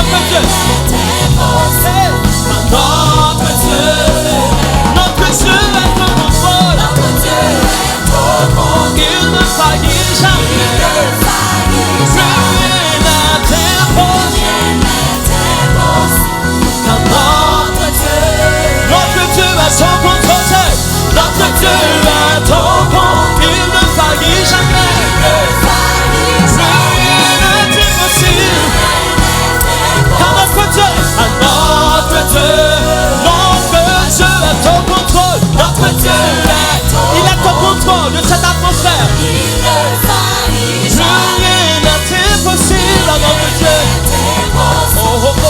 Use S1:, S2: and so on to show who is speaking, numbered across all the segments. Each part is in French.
S1: notre Dieu. Notre Dieu est au contrôle. Il ne faillit jamais. Rien n'impossible. Car notre Dieu est au contrôle. Notre Dieu est au contrôle. Il ne faillit jamais. Rien n'est impossible. Car notre Dieu est au contrôle. Notre Dieu il est au contrôle de cette atmosphère. Rien n'est impossible à notre Dieu. Oh, oh, oh, oh.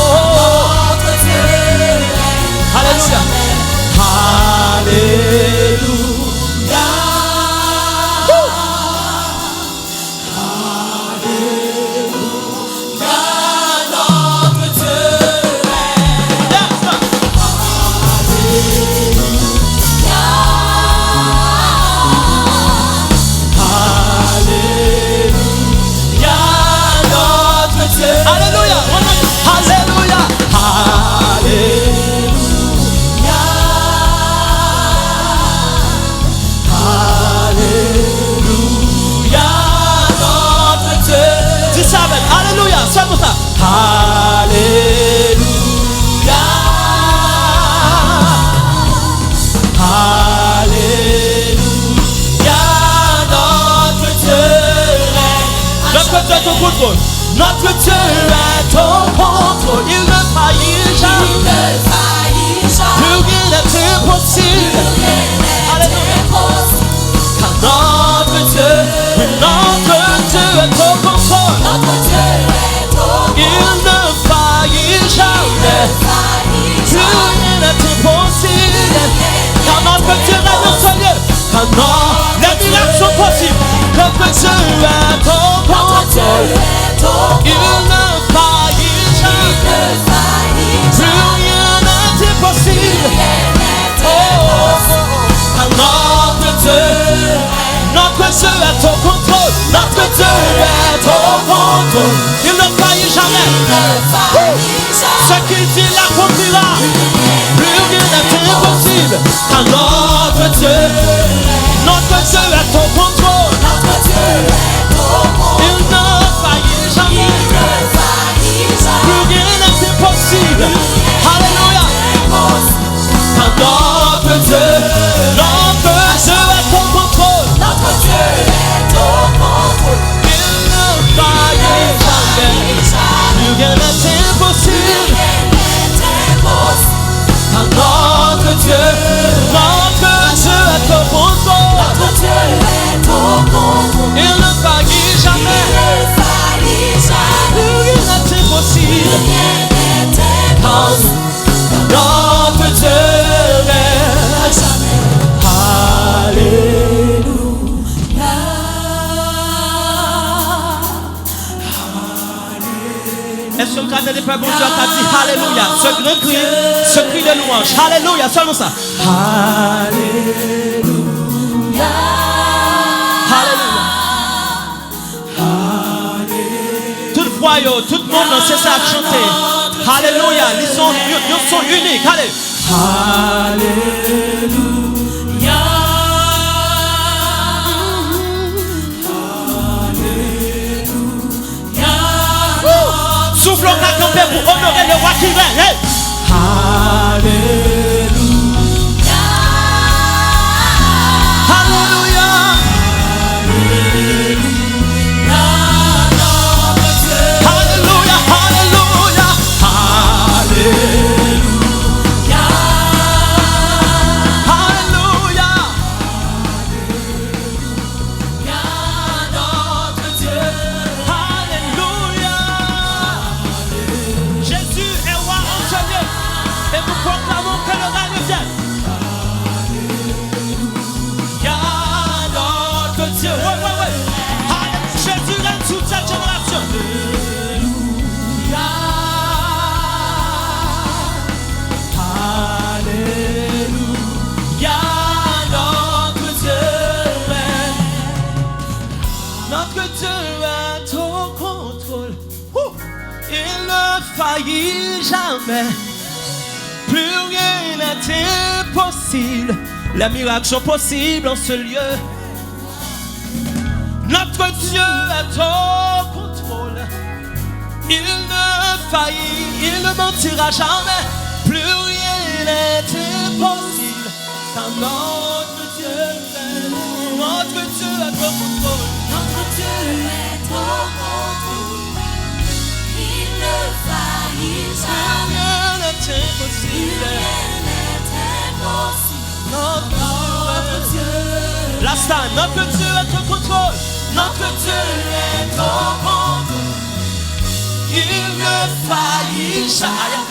S1: Alléluia. Alléluia. Alléluia. Alléluia. Notre Dieu est au contrôle. Notre Dieu est au contrôle. Il ne faillit jamais. Plus rien n'est impossible. Alléluia. Car notre Dieu est au contrôle. Il ne faillit jamais. Plus rien n'est impossible. Car notre Dieu est notre Dieu. Car les miracles sont possibles. Notre Dieu est au contrôle. Il ne faillit jamais. Plus rien n'est impossible. Car notre Dieu est au contrôle. Notre Dieu est au contrôle. Il ne faillit jamais. Ce qu'il dit l'accomplira. Plus rien n'est impossible. Car notre Dieu est au contrôle. Il ne faillit jamais. Plus rien n'est impossible. Alléluia. Car notre Dieu est au contrôle. Il ne faillit jamais. Plus rien n'est impossible. Car notre Dieu est au contrôle. Il ne faillit jamais. Plus rien n'est impossible. Car notre Dieu est Alléluia. Est-ce que le cadre des peuples, bon Dieu t'a dit Alléluia? Ce grand cri, ce cri de louange. Alléluia, seulement ça. Alléluia. Alléluia. Tout le foyer, tout le monde dans ces salles chanter. Alléluia. Ils sont uniques. Allez. Alléluia. Souffle au campé pour honorer le roi qui règne. Hey. Alléluia. Alléluia. Alléluia. Alléluia. Alléluia. faillit jamais. Plus rien n'est impossible. Les miracles sont possibles en ce lieu. Notre Dieu est au contrôle. Il ne faillit, il ne mentira jamais. Plus rien n'est impossible. Car notre Dieu est au contrôle.
S2: Notre Dieu est au contrôle. Il ne faillit jamais.
S1: Rien n'est impossible. Notre Dieu. Last time, notre Dieu est au contrôle. Notre Dieu est au contrôle. Il ne faillit jamais.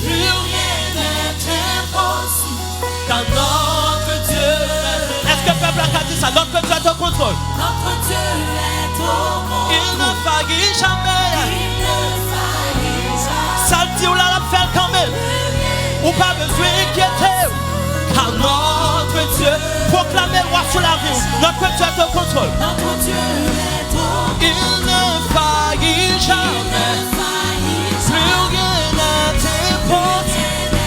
S1: Plus rien n'est impossible. Car notre Dieu est... Est-ce que le peuple a dit ça? Notre Dieu est au contrôle.
S2: Notre Dieu est au contrôle.
S1: Il ne faillit jamais.
S2: Il ne faillit jamais.
S1: Ça le dit, on l'a fait quand même. Ou pas besoin d'inquiéter. Car notre Dieu, proclamez-moi sur la vie. Notre Dieu est au contrôle.
S2: Notre Dieu est au contrôle.
S1: Il ne faillit jamais. Plus rien n'est impossible.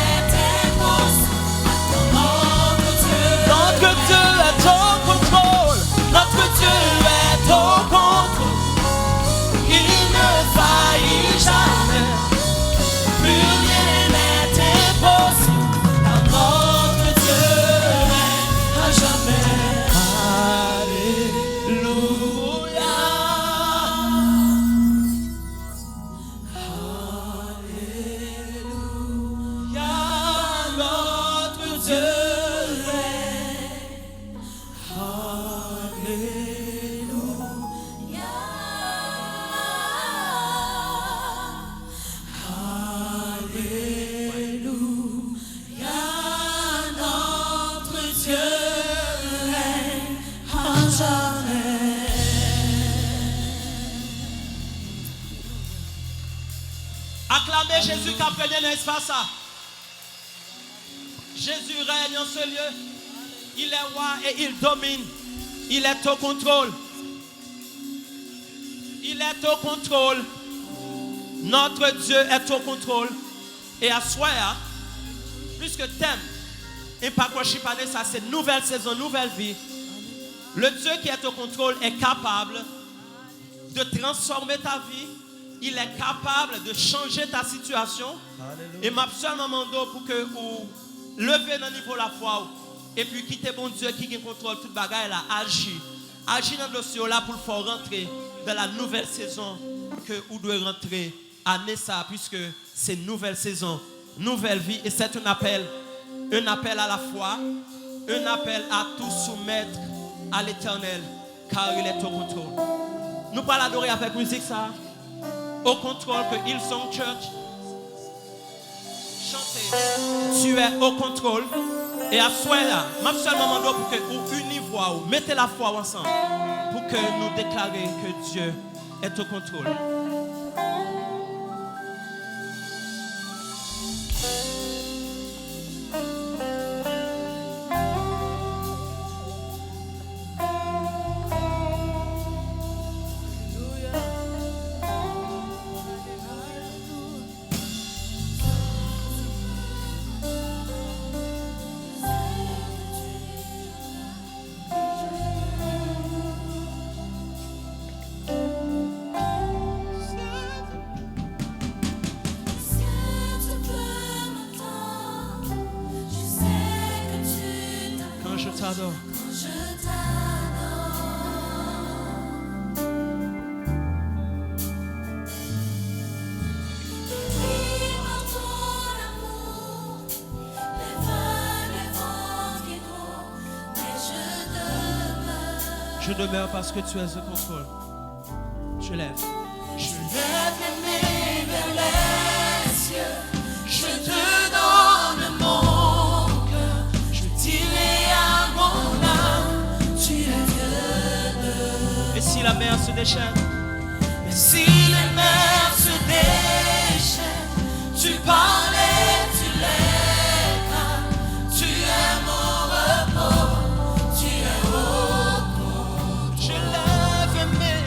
S1: Notre Dieu est au contrôle. Notre Dieu est au contrôle. Il ne faillit jamais. Plus rien n'est impossible. Car notre Dieu est à jamais. Alléluia. Alléluia. Notre Dieu acclamez Jésus qui a pris l'espace. Jésus règne en ce lieu. Il est roi et il domine. Il est au contrôle. Il est au contrôle. Notre Dieu est au contrôle. Et à soi, puisque thème, et pas quoi chipaner, ça c'est nouvelle saison, nouvelle vie. Le Dieu qui est au contrôle est capable de transformer ta vie. Il est capable de changer ta situation. Alléluia. Et m'a seulement demandé pour que vous levez dans le niveau de la foi et puis quittez bon Dieu qui contrôle toute bagaille là, agir. Agir dans le dossier là pour le faire rentrer dans la nouvelle saison que vous devez rentrer. Année ça, puisque c'est une nouvelle saison, nouvelle vie. Et c'est un appel à la foi, un appel à tout soumettre à l'Éternel, car il est au contrôle. Nous parlons adorer avec musique ça. Au contrôle que Hillsong Church. Chantez. Tu es au contrôle. Et à soi là, même seulement pour que vous unissez voix, mettez la foi ensemble pour que nous déclarions que Dieu est au contrôle. t'adore.
S2: Quand je t'adore, pris par ton amour, les vents qui courent, mais je
S1: demeure parce que tu es au contrôle. Je lève.
S2: Je lève mes mains vers les cieux, je te donne mon cœur, je dirai à mon âme, tu es Dieu.
S1: Et si la mer se déchaîne,
S2: Mais si les mers se déchaînent, tu parles et tu les calmes, tu es mon repos, tu es au contrôle.
S1: je lève mes mains.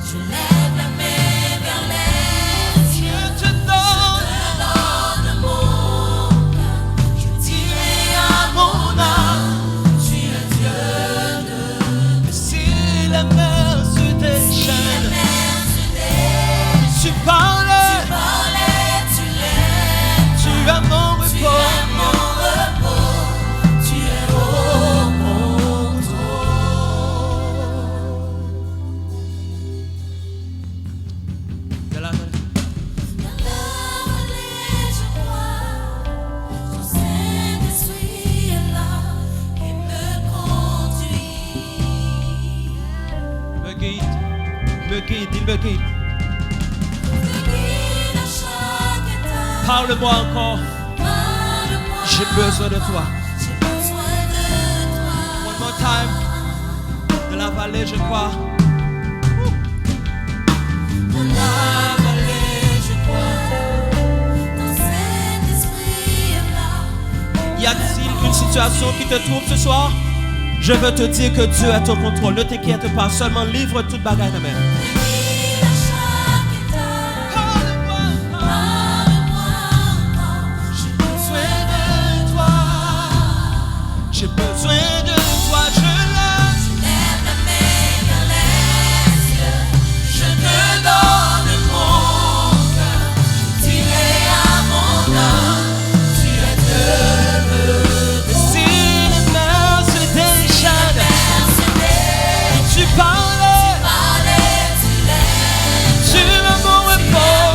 S2: Je lève la main vers les cieux,
S1: les mers se déchaînent, tu parlais, tu as mon repos.
S2: Tu es au
S1: De la vallée. Il me guide. Parle-moi encore. J'ai besoin de toi. One more time. De la vallée, je crois.
S2: De la vallée, je crois. Dans cet esprit-là.
S1: Y a-t-il une situation qui te trouble ce soir? Je veux te dire que Dieu est au contrôle. Ne t'inquiète pas, seulement livre toute bagaille de même. J'ai besoin de toi, je lève
S2: la main vers les cieux. Je te donne mon cœur. Je dirai à mon âme, tu es heureux.
S1: si les mers se déchaînent, tu parlais, tu es mon repos.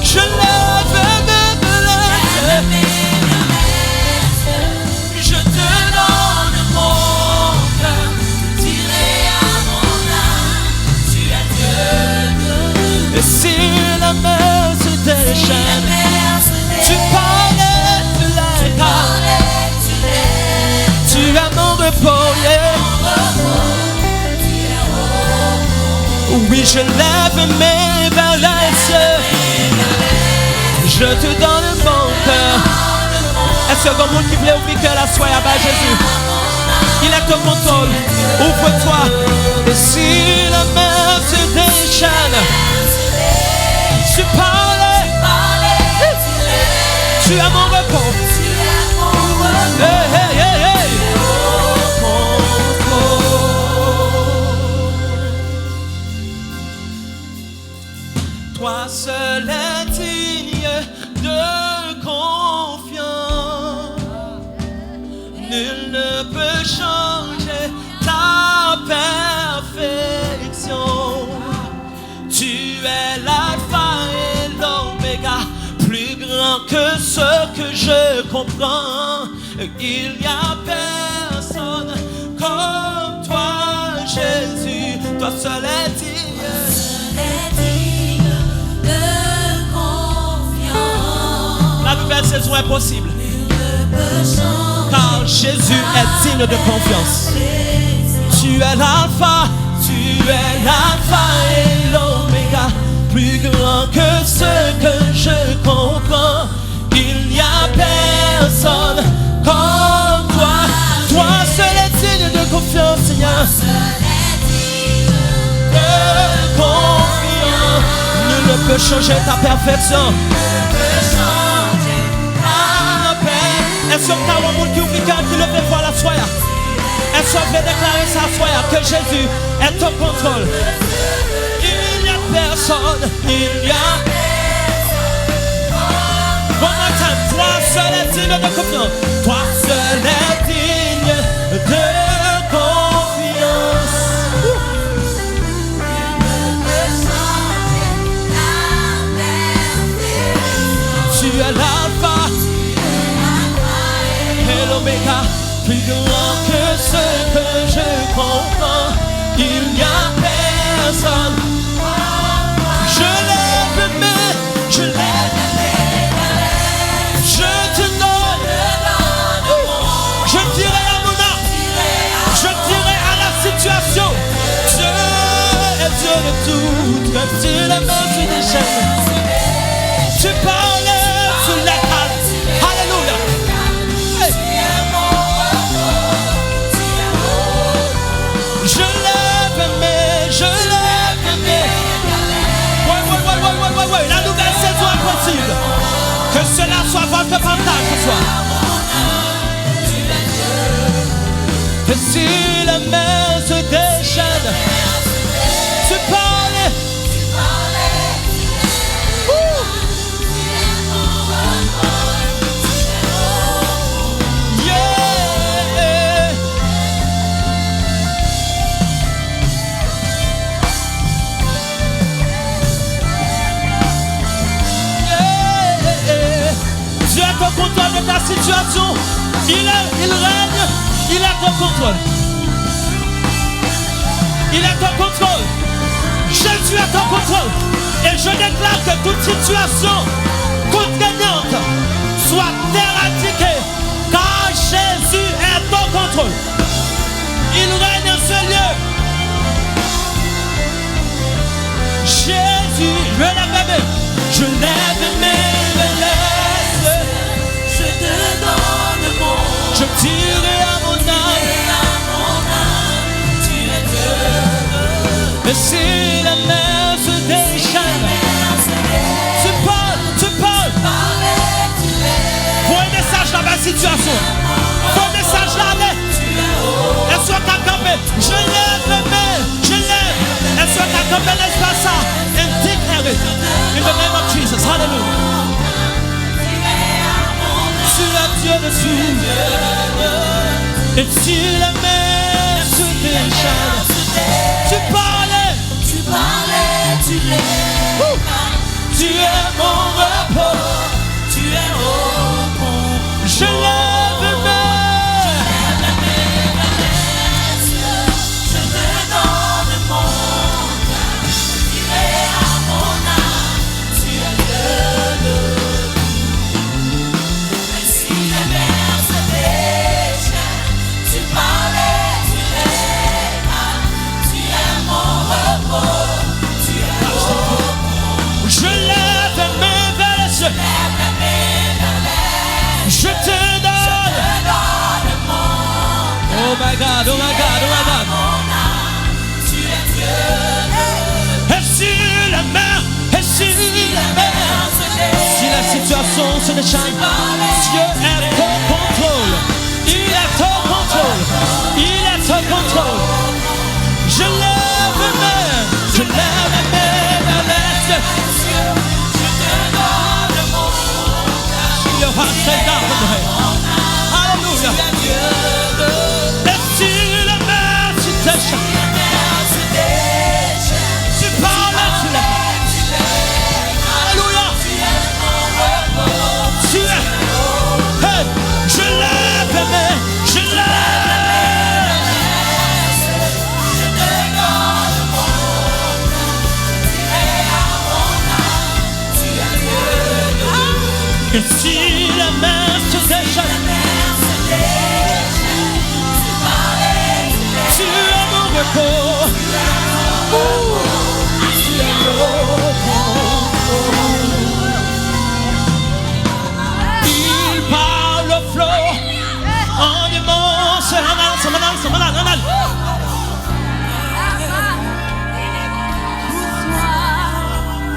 S1: Je lève
S2: Je te donne mon cœur, dirai à mon âme, tu es heureux.
S1: et si la mer se déchaîne, tu parlais, tu lèves, tu as mon repos, yeah. Oui, je lève mes mains vers les cieux, je te donne mon cœur. Est-ce que le monde qui voulait ouvrir cœur la soirée à bas Jésus? Il est au contrôle. Ouvre-toi. Et si la mer se déchaîne, tu parlais, tu as mon repos. Hey, hey, hey, hey. Toi seul est digne de confiance. Nul ne peut changer ta perfection. Tu es l'alpha et l'oméga, plus grand que ce que je comprends. Il n'y a personne comme toi, Jésus. Toi seul est digne. La nouvelle saison est possible, car Jésus est digne de confiance. Tu es l'alpha et l'oméga, plus grand que ce que je comprends. Il n'y a personne comme toi. Toi seul est digne de confiance, Seigneur. De confiance. Nul ne peut changer ta perfection. Est-ce que tu as un monde qui ouvre le cœur, qui le fait voir la soya? Est-ce que tu veux déclarer sa soya que Jésus est au contrôle? Il n'y a personne, il y a one more time. Toi seul est digne de confiance. Toi seul est digne de confiance. Tu es l'alpha et l'oméga, plus grand que ce que je comprends. Il n'y a personne. Je lève mes, je lève mes, je te donne. Je dirai à mon âme, je dirai à la situation. Dieu est Dieu de tout, comme tu la main se déchaîne. Tu parlais sur la calme. Alléluia. Je lève mes. Ouais. La nouvelle saison est possible. Que cela soit votre partage ce soir. Et si la mer se déchaîne, tu parlais. Yeah. Yeah. Dieu est au contrôle de ta situation. Il règne, il est au contrôle. Il est au contrôle. Jésus est au contrôle. Et je déclare que toute situation contraignante soit éradiquée. Car Jésus est au contrôle. Il règne en ce lieu. Jésus, je lève mes, je lève mes laisse.
S2: Je te donne mon âme.
S1: Je tire à mon âme.
S2: Tu es Dieu.
S1: Et si la mer se déchaîne, tu parles. Faut un message dans ma situation. Faut un message là. Est-ce que tu as campé? Je lève mes mains, je lève. Est-ce que tu as campé l'espace ça? And declare it. In the name of Jesus. Hallelujah. Tu es Dieu de tout. Et si la mer se déchaîne, tu parlais,
S2: tu l'es.
S1: tu es mon repos.
S2: Tu es au bon.
S1: Je lève mes mains.
S2: Je te donne mon cœur. Il est à mon âme. Tu es Dieu. Et si les mers se déchaînent, tu parlais, tu l'es. Tu es mon repos. Tu es au bon.
S1: Je lève mes vers les cieux. Je te donne. Oh my God, oh my God, oh my God.
S2: Tu es Dieu.
S1: Et si la mer, si la situation se déchaîne, Dieu est au contrôle. Il est au contrôle. Il est au contrôle. Je lève mes mains. Je lève mes mains vers les cieux.
S2: Je te donne mon cœur.
S1: Your heart say down from the head. Hallelujah. Et si la mer se déchaîne, tu parles, tu lèves. Alléluia. Tu es. Hey, je lève mes mains. Je lève.
S2: Je te donne mon cœur. Tu es à mon âme. Tu es Dieu.
S1: Et si la mer se déchaîne, tu es mon repos. Tu es mon repos. Il parle au flot. En immense.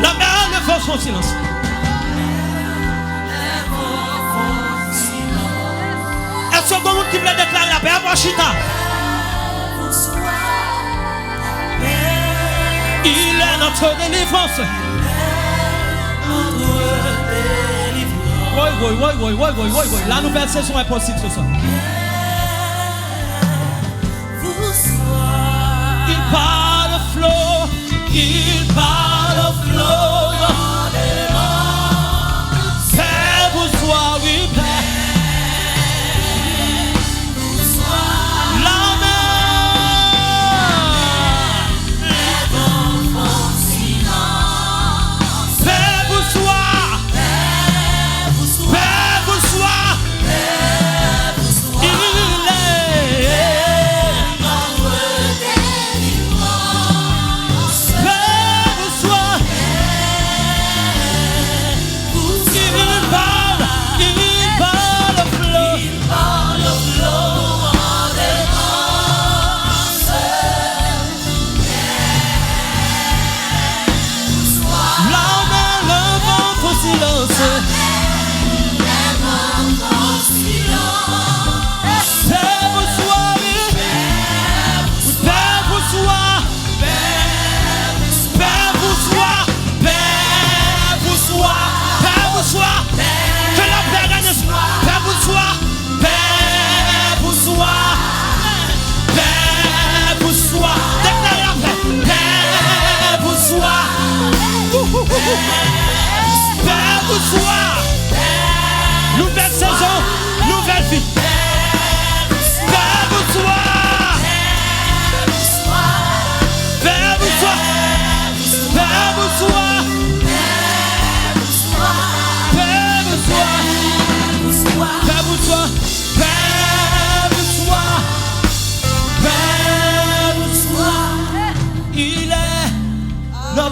S1: La mer ne fait son silence. Est-ce que vous qui voulez déclarer la paix à Washita? Il est notre délivrance. Oui. La nouvelle saison est possible ce soir. Il parle au flot. Il parle au flot. Paix vous soit, oui, paix. Il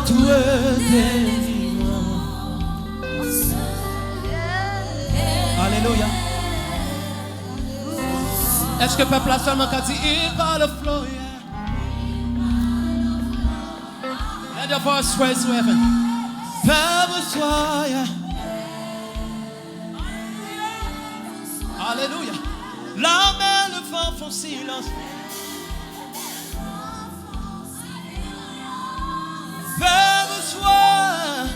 S1: notre délivrance. Alléluia. Est-ce que le peuple a seulement qu'à dire il va le flow, yeah. Let your voice raise to heaven. Père, sois, yeah. Alléluia. La mer, le vent font silence. Père, sois,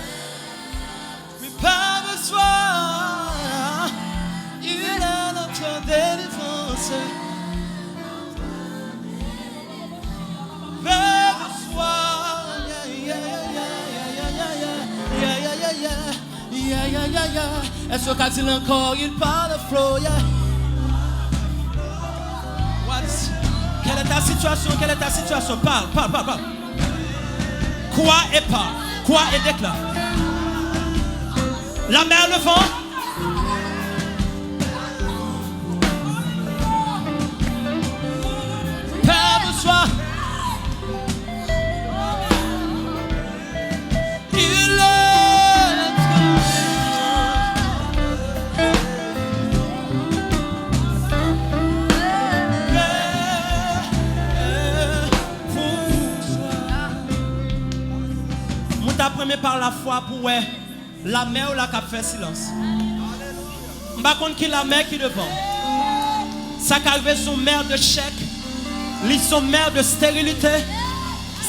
S1: mais Père, sois, il est notre délivrance. Père, sois, est-ce que quand il encore, il parle flow, yeah. Quelle est ta situation? Quelle est ta situation? Parle. Quoi et parle? Quoi et déclare? La mer, le vent. Père, sois. Il est premier par la foi pour la mer ou la cap fait silence. Je ne sais pas qui la mer qui devant. Ça qui arrive sur mer de chèque, ils sont mer de stérilité.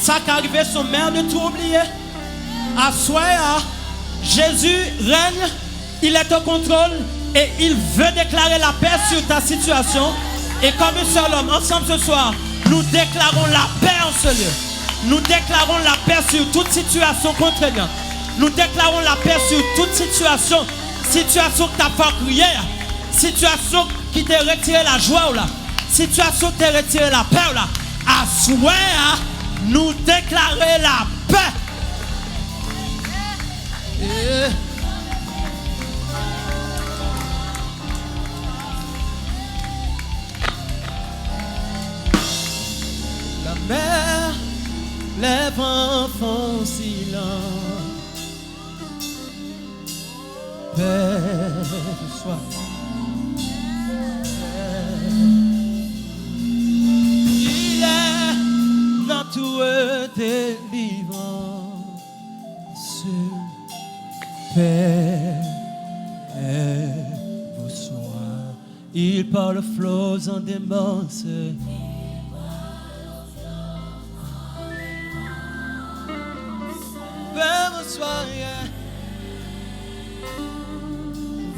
S1: Ça qui arrive sur mer de tout oublier. À soi, Jésus règne, il est au contrôle et il veut déclarer la paix sur ta situation. Et comme un seul homme, ensemble ce soir, nous déclarons la paix en ce lieu. Nous déclarons la paix sur toute situation contraignante. Nous déclarons la paix sur toute situation. Situation que tu as fait crier. Situation qui t'a retiré la joie. Là. Situation qui t'a retiré la paix. Là. À souhait, nous déclarer la paix. La mer. Les vents font silence. Père, sois. Il est notre délivrance. Père, vous sois. Il parle flots en démence.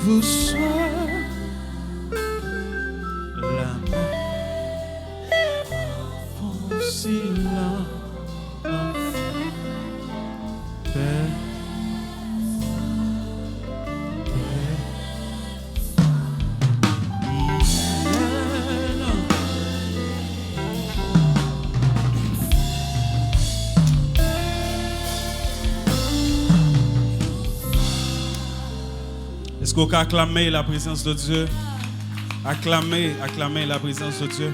S1: Vous soyez la mer foncille paix.
S3: Est-ce qu'on peut acclamer la présence de Dieu? Acclamer la présence de Dieu.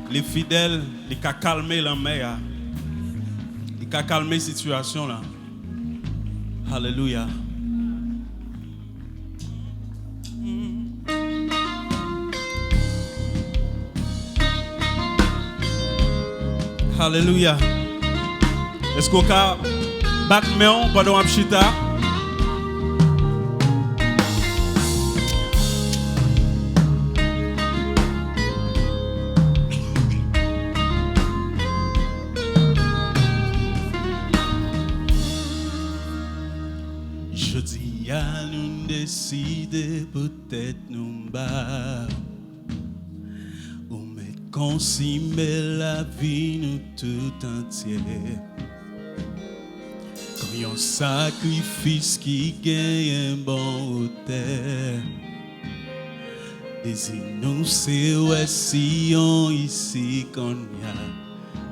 S3: Les fidèles, ils ont calmé la mer. Ils ont calmé la situation là. Alléluia. Alléluia. Est-ce qu'on peut battre main pendant un chita? Décider peut-être nous battre ou mettre consumer la vie nous tout entier comme un sacrifice qui gagne un bon hôtel des innocents aussi ici qu'on y a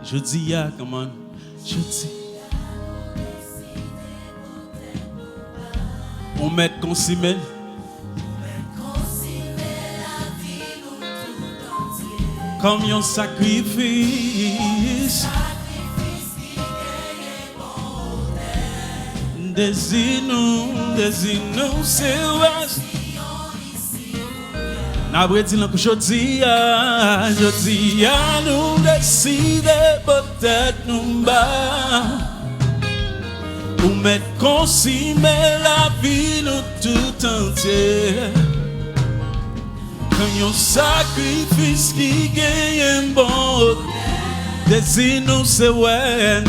S3: je dis à comment je dis on met consumé comme un sacrifice Désir-nous, c'est ouais. N'abré dit que je dis à nous décider peut-être nous bas. Ou mettre consommer la vie nous tout entier. Quand un sacrifice qui gagne un bon. Désir-nous, c'est ouais,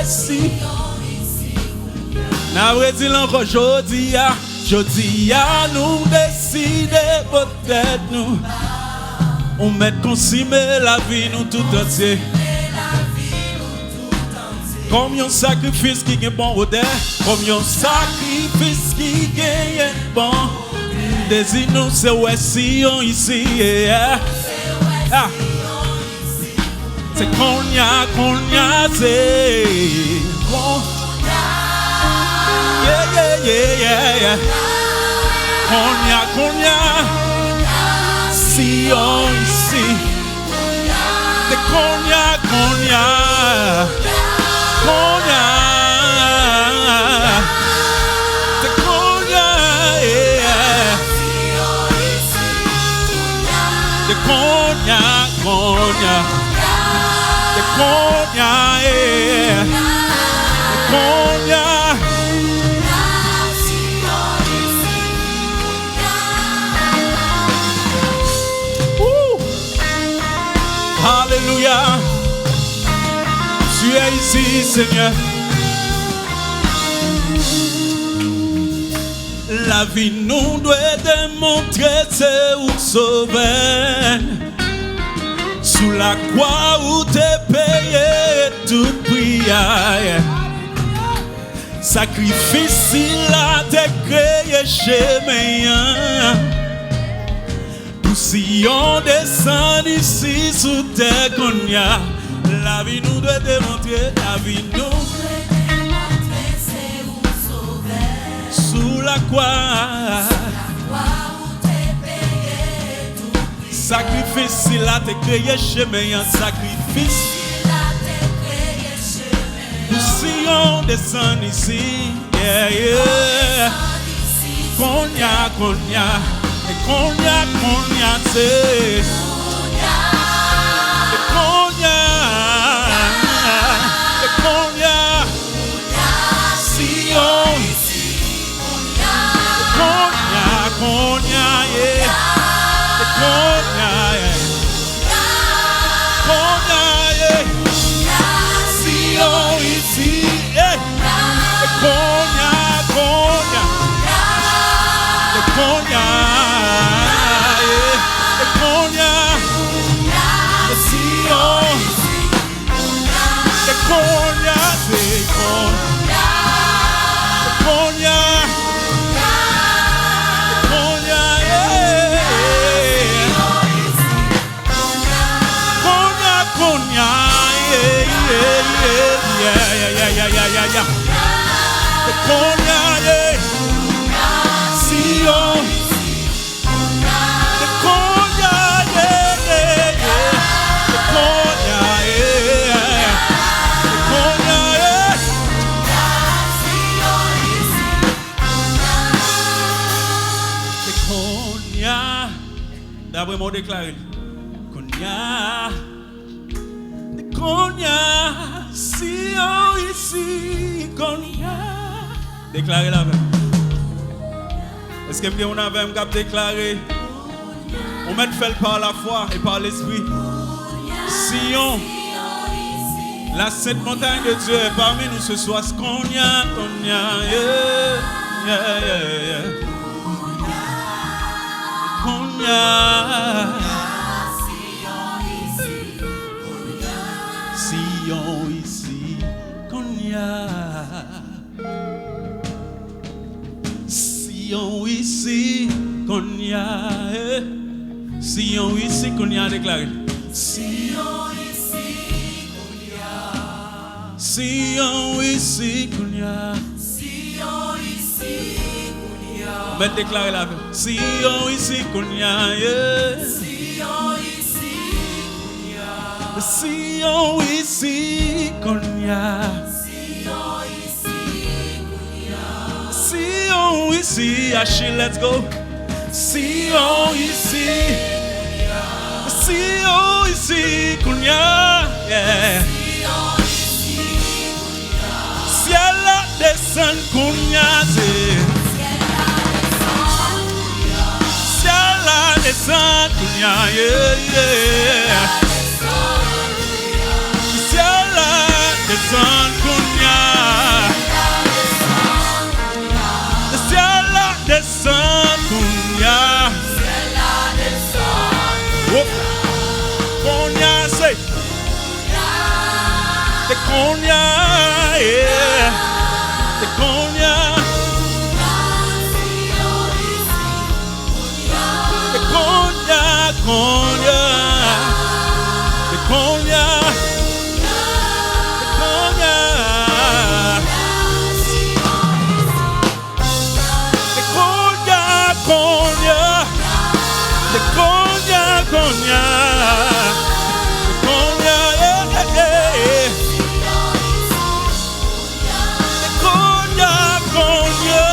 S3: si. N'abré dit encore je dis à nous décider peut-être nous. On met consommer la vie nous tout entier. Comme un sacrifice qui est bon au dé, comme un sacrifice qui est bon. Désir-nous, c'est ouais, si on ici. Ah. C'est qu'on y a, c'est yeah. Qu'on y a, si on ici. C'est qu'on y a, c'est qu'on y a, c'est qu'on y a. Alléluia. Tu es ici, Seigneur. La vie nous doit démontrer c'est où sauver. Sous la croix où t'es payé toute prière. Sacrifice il a t'es créé chez moi. Poussillon descend ici sous terre qu'on y a. La vie nous doit démontrer, la vie nous doit démontrer c'est où sauver. Sous la croix. Sacrifice, il a te créé chemin, un sacrifice. Poussillon descend ici, yeah. Qu'on y a, et qu'on y a, c'est. Et qu'on y a, si on ici. Qu'on y a, yeah. Si on ici, d'après mon déclaré, si on ici, déclaré la même. Est-ce que on a même déclaré? On met fait par la foi et par l'esprit. Sion, la sainte montagne de Dieu est parmi nous ce soir. Ce qu'on y a, Sion ici, qu'on y a. Sion ici, qu'on y a. Sion ici, qu'on y a déclaré. Sion ici, qu'on y a. Sion ici, qu'on y a. Sion ici, qu'on y a. On va déclarer la paix. Sion ici, qu'on y a. Sion ici, qu'on y a. Sion ici, qu'on y a. Sion ici, ici, Achille, let's go. Sion ici, Sion ici, Kounia, yeah. Ciel la descend, Kounia, ciel la descend, Kounia, yeah, yeah. Ciel la descend, Kounia. Ciel la descend, Kounia. Oh. Kounia, say. The Kounia, yeah. The Kounia. The Kounia, Kounia. The Kounia. The Kounia. The Kounia, Kounia. The Kounia, Kounia. The Kounia, yeah, yeah, yeah. The Kounia, Kounia.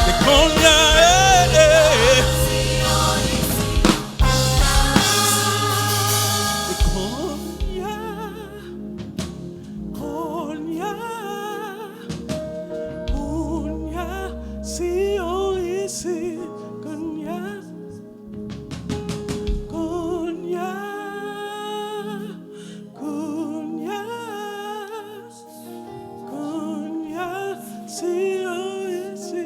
S3: The Kounia, yeah, yeah. The Kounia, Kounia, Kounia, Sion ici, Kounia, Kounia, Kounia, Kounia, Sion ici,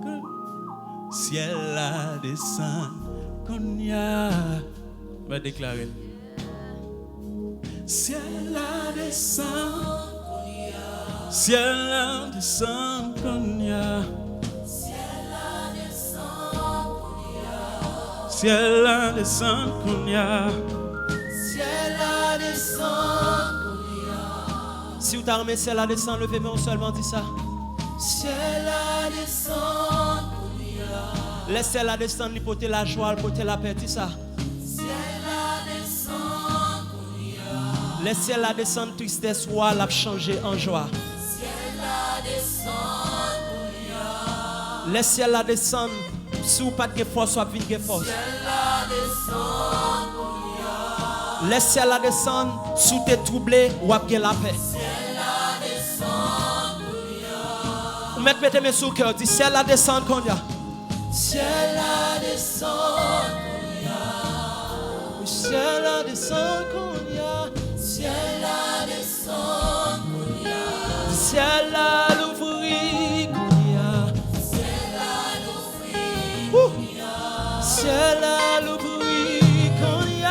S3: Kounia. Ciel la descend, Kounia. Va déclarer. Ciel la descend, ciel la descend, Kounia. Ciel la descend, Kounia.
S1: Si vous t'armez, ciel la descend, levez-moi seulement, dis ça.
S2: Ciel la descend,
S1: Laisse ciel la descendre, lui porter la joie, lui porter la paix, dis ça.
S2: ciel la descend,
S1: Laisse ciel la descendre, tristesse, roi, l'a changer en joie.
S2: ciel la descend,
S1: Laisse ciel la descendre, si vous pas de force, soit vite de force.
S2: ciel la descend,
S1: Laisse ciel la descendre, sous tes troublés, ou après la paix.
S2: ciel la descend,
S1: Vous mettez mes sous cœur, dis ciel la descendre, qu'on y a.
S2: ciel la descend,
S1: Ciel la descendre, qu'on y a.
S2: ciel la descend,
S1: Ciel la l'ouvrir, qu'on y a.
S2: ciel la l'ouvrir,
S1: Ciel la l'ouvrir, qu'on y a.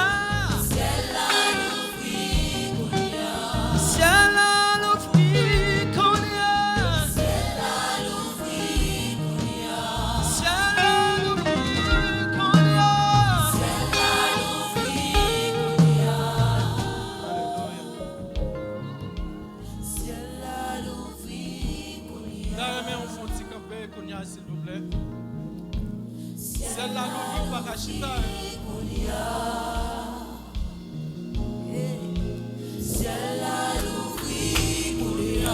S2: ciel la l'ouvrir,
S1: Ciel la l'ouvrir, qu'on y a.
S2: ciel la l'ouvrir,
S1: Ciel la l'ouvrir, qu'on y a.
S2: ciel la l'ouvrir,
S3: Carrément, on fait un petit campé, Kounia, s'il vous plaît. Ciel la l'ouvrir, pas Kachita.
S2: ciel la l'ouvrir,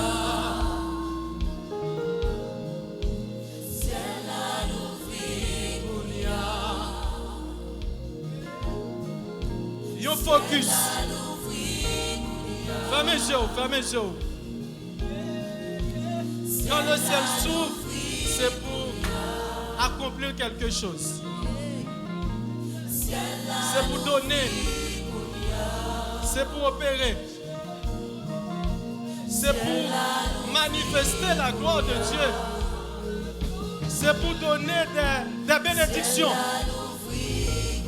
S2: ciel la l'ouvrir,
S3: Yon focus. Fermez les yeux, fermez les yeux. Quand le ciel s'ouvre, c'est pour accomplir quelque chose. C'est pour donner. C'est pour opérer. C'est pour manifester la gloire de Dieu. C'est pour donner des bénédictions.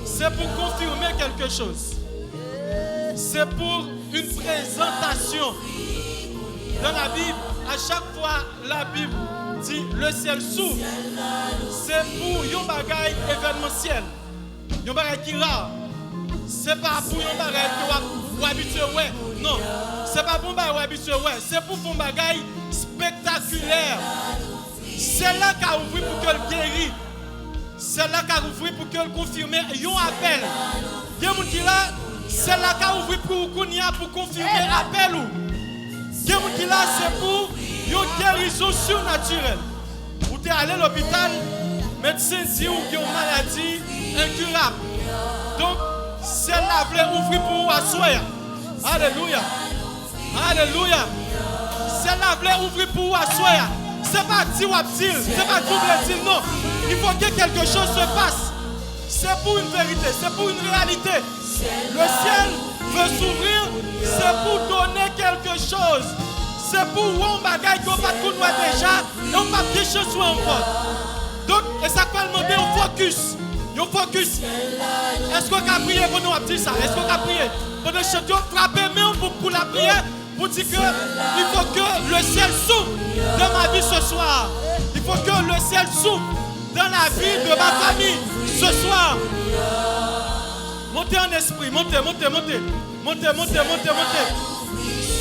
S3: C'est pour confirmer quelque chose. C'est pour une présentation. Dans la Bible, à chaque fois, la Bible dit le ciel s'ouvre. C'est pour un bagage événementiel. Un bagage qui est rare. C'est pas pour un bagage que vous habituez. Non, c'est pas pour un bagage habitué. C'est pour un bagage spectaculaire. C'est là qu'a ouvert pour qu'elle guérit. C'est là qu'a ouvert pour qu'elle confirme. Il y a un appel. Il y a un qui là. C'est là qu'a ouvert pour confirmer l'appel. Il y a un qui là, c'est pour
S4: une guérison surnaturelle. Ou tu es allé à l'hôpital, médecin dit ou qu'il y a une maladie incurable. Donc, celle-là voulait ouvrir pour vous asseoir. Alléluia. Alléluia. Celle-là voulait ouvrir pour vous asseoir. C'est pas dire ou dire, c'est pas dire non. Il faut que quelque chose se passe. C'est pour une vérité, c'est pour une réalité. Le ciel veut s'ouvrir, c'est pour donner quelque chose. C'est pour on bagaille qu'on va tout voir déjà et on va quelque chose soit encore. Donc, et ça peut demander un focus. Un focus. Est-ce qu'on a prié pour nous dire ça? Est-ce qu'on a prié? Pour nous frapper même pour la prière, pour dire que il faut que le ciel s'ouvre dans ma vie ce soir. Il faut que le ciel s'ouvre dans la vie de ma famille ce soir. Montez en esprit, montez.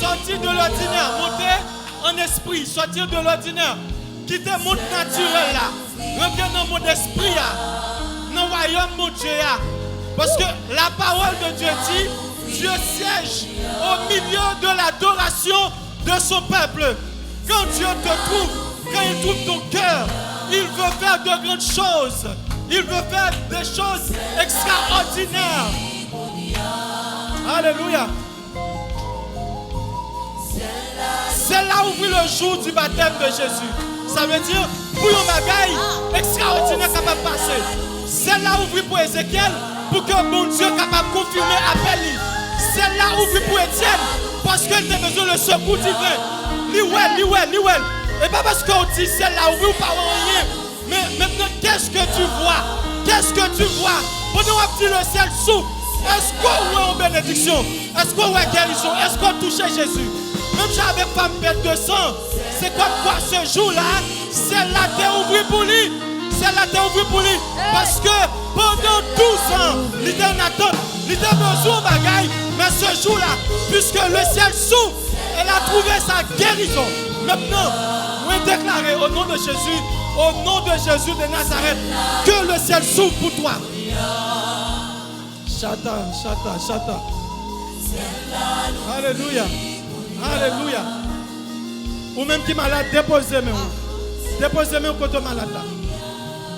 S4: Sortir de l'ordinaire, montez en esprit, sortir de l'ordinaire. Quittez le monde naturel là. Revenez dans mon esprit là. Dans le royaume de Dieu là. Parce que la parole de Dieu dit, Dieu siège au milieu de l'adoration de son peuple. Quand Dieu te trouve, quand il trouve ton cœur, il veut faire de grandes choses. Il veut faire des choses extraordinaires. Alléluia. C'est là où vit le jour du baptême de Jésus. Ça veut dire, pour un bagaille extraordinaire capable de passer. C'est là où vit pour Ézéchiel, pour que mon Dieu capable de confirmer appel. C'est là où vit pour Étienne, parce qu'il a besoin de secours divin. Liwell. Et pas parce qu'on dit c'est là où vous parlez rien. Mais maintenant, qu'est-ce que tu vois? Qu'est-ce que tu vois? Pendant un petit le ciel s'ouvre. Est-ce qu'on voit en bénédiction? Est-ce qu'on voit guérison? Est-ce qu'on touche Jésus? Même si j'avais pas bête de sang, c'est comme quoi ce jour-là, c'est la terre ouverte pour lui. C'est la terre ouverte pour lui. Parce que pendant 12 ans, il était en attente. Il était besoin de bagaille. Mais ce jour-là, puisque le ciel s'ouvre, elle a trouvé sa guérison. Maintenant, on va déclarer au nom de Jésus de Nazareth, que le ciel s'ouvre pour toi. Chata. Alléluia. Ou même qui est malade, déposez-moi. Déposez-moi contre malade là.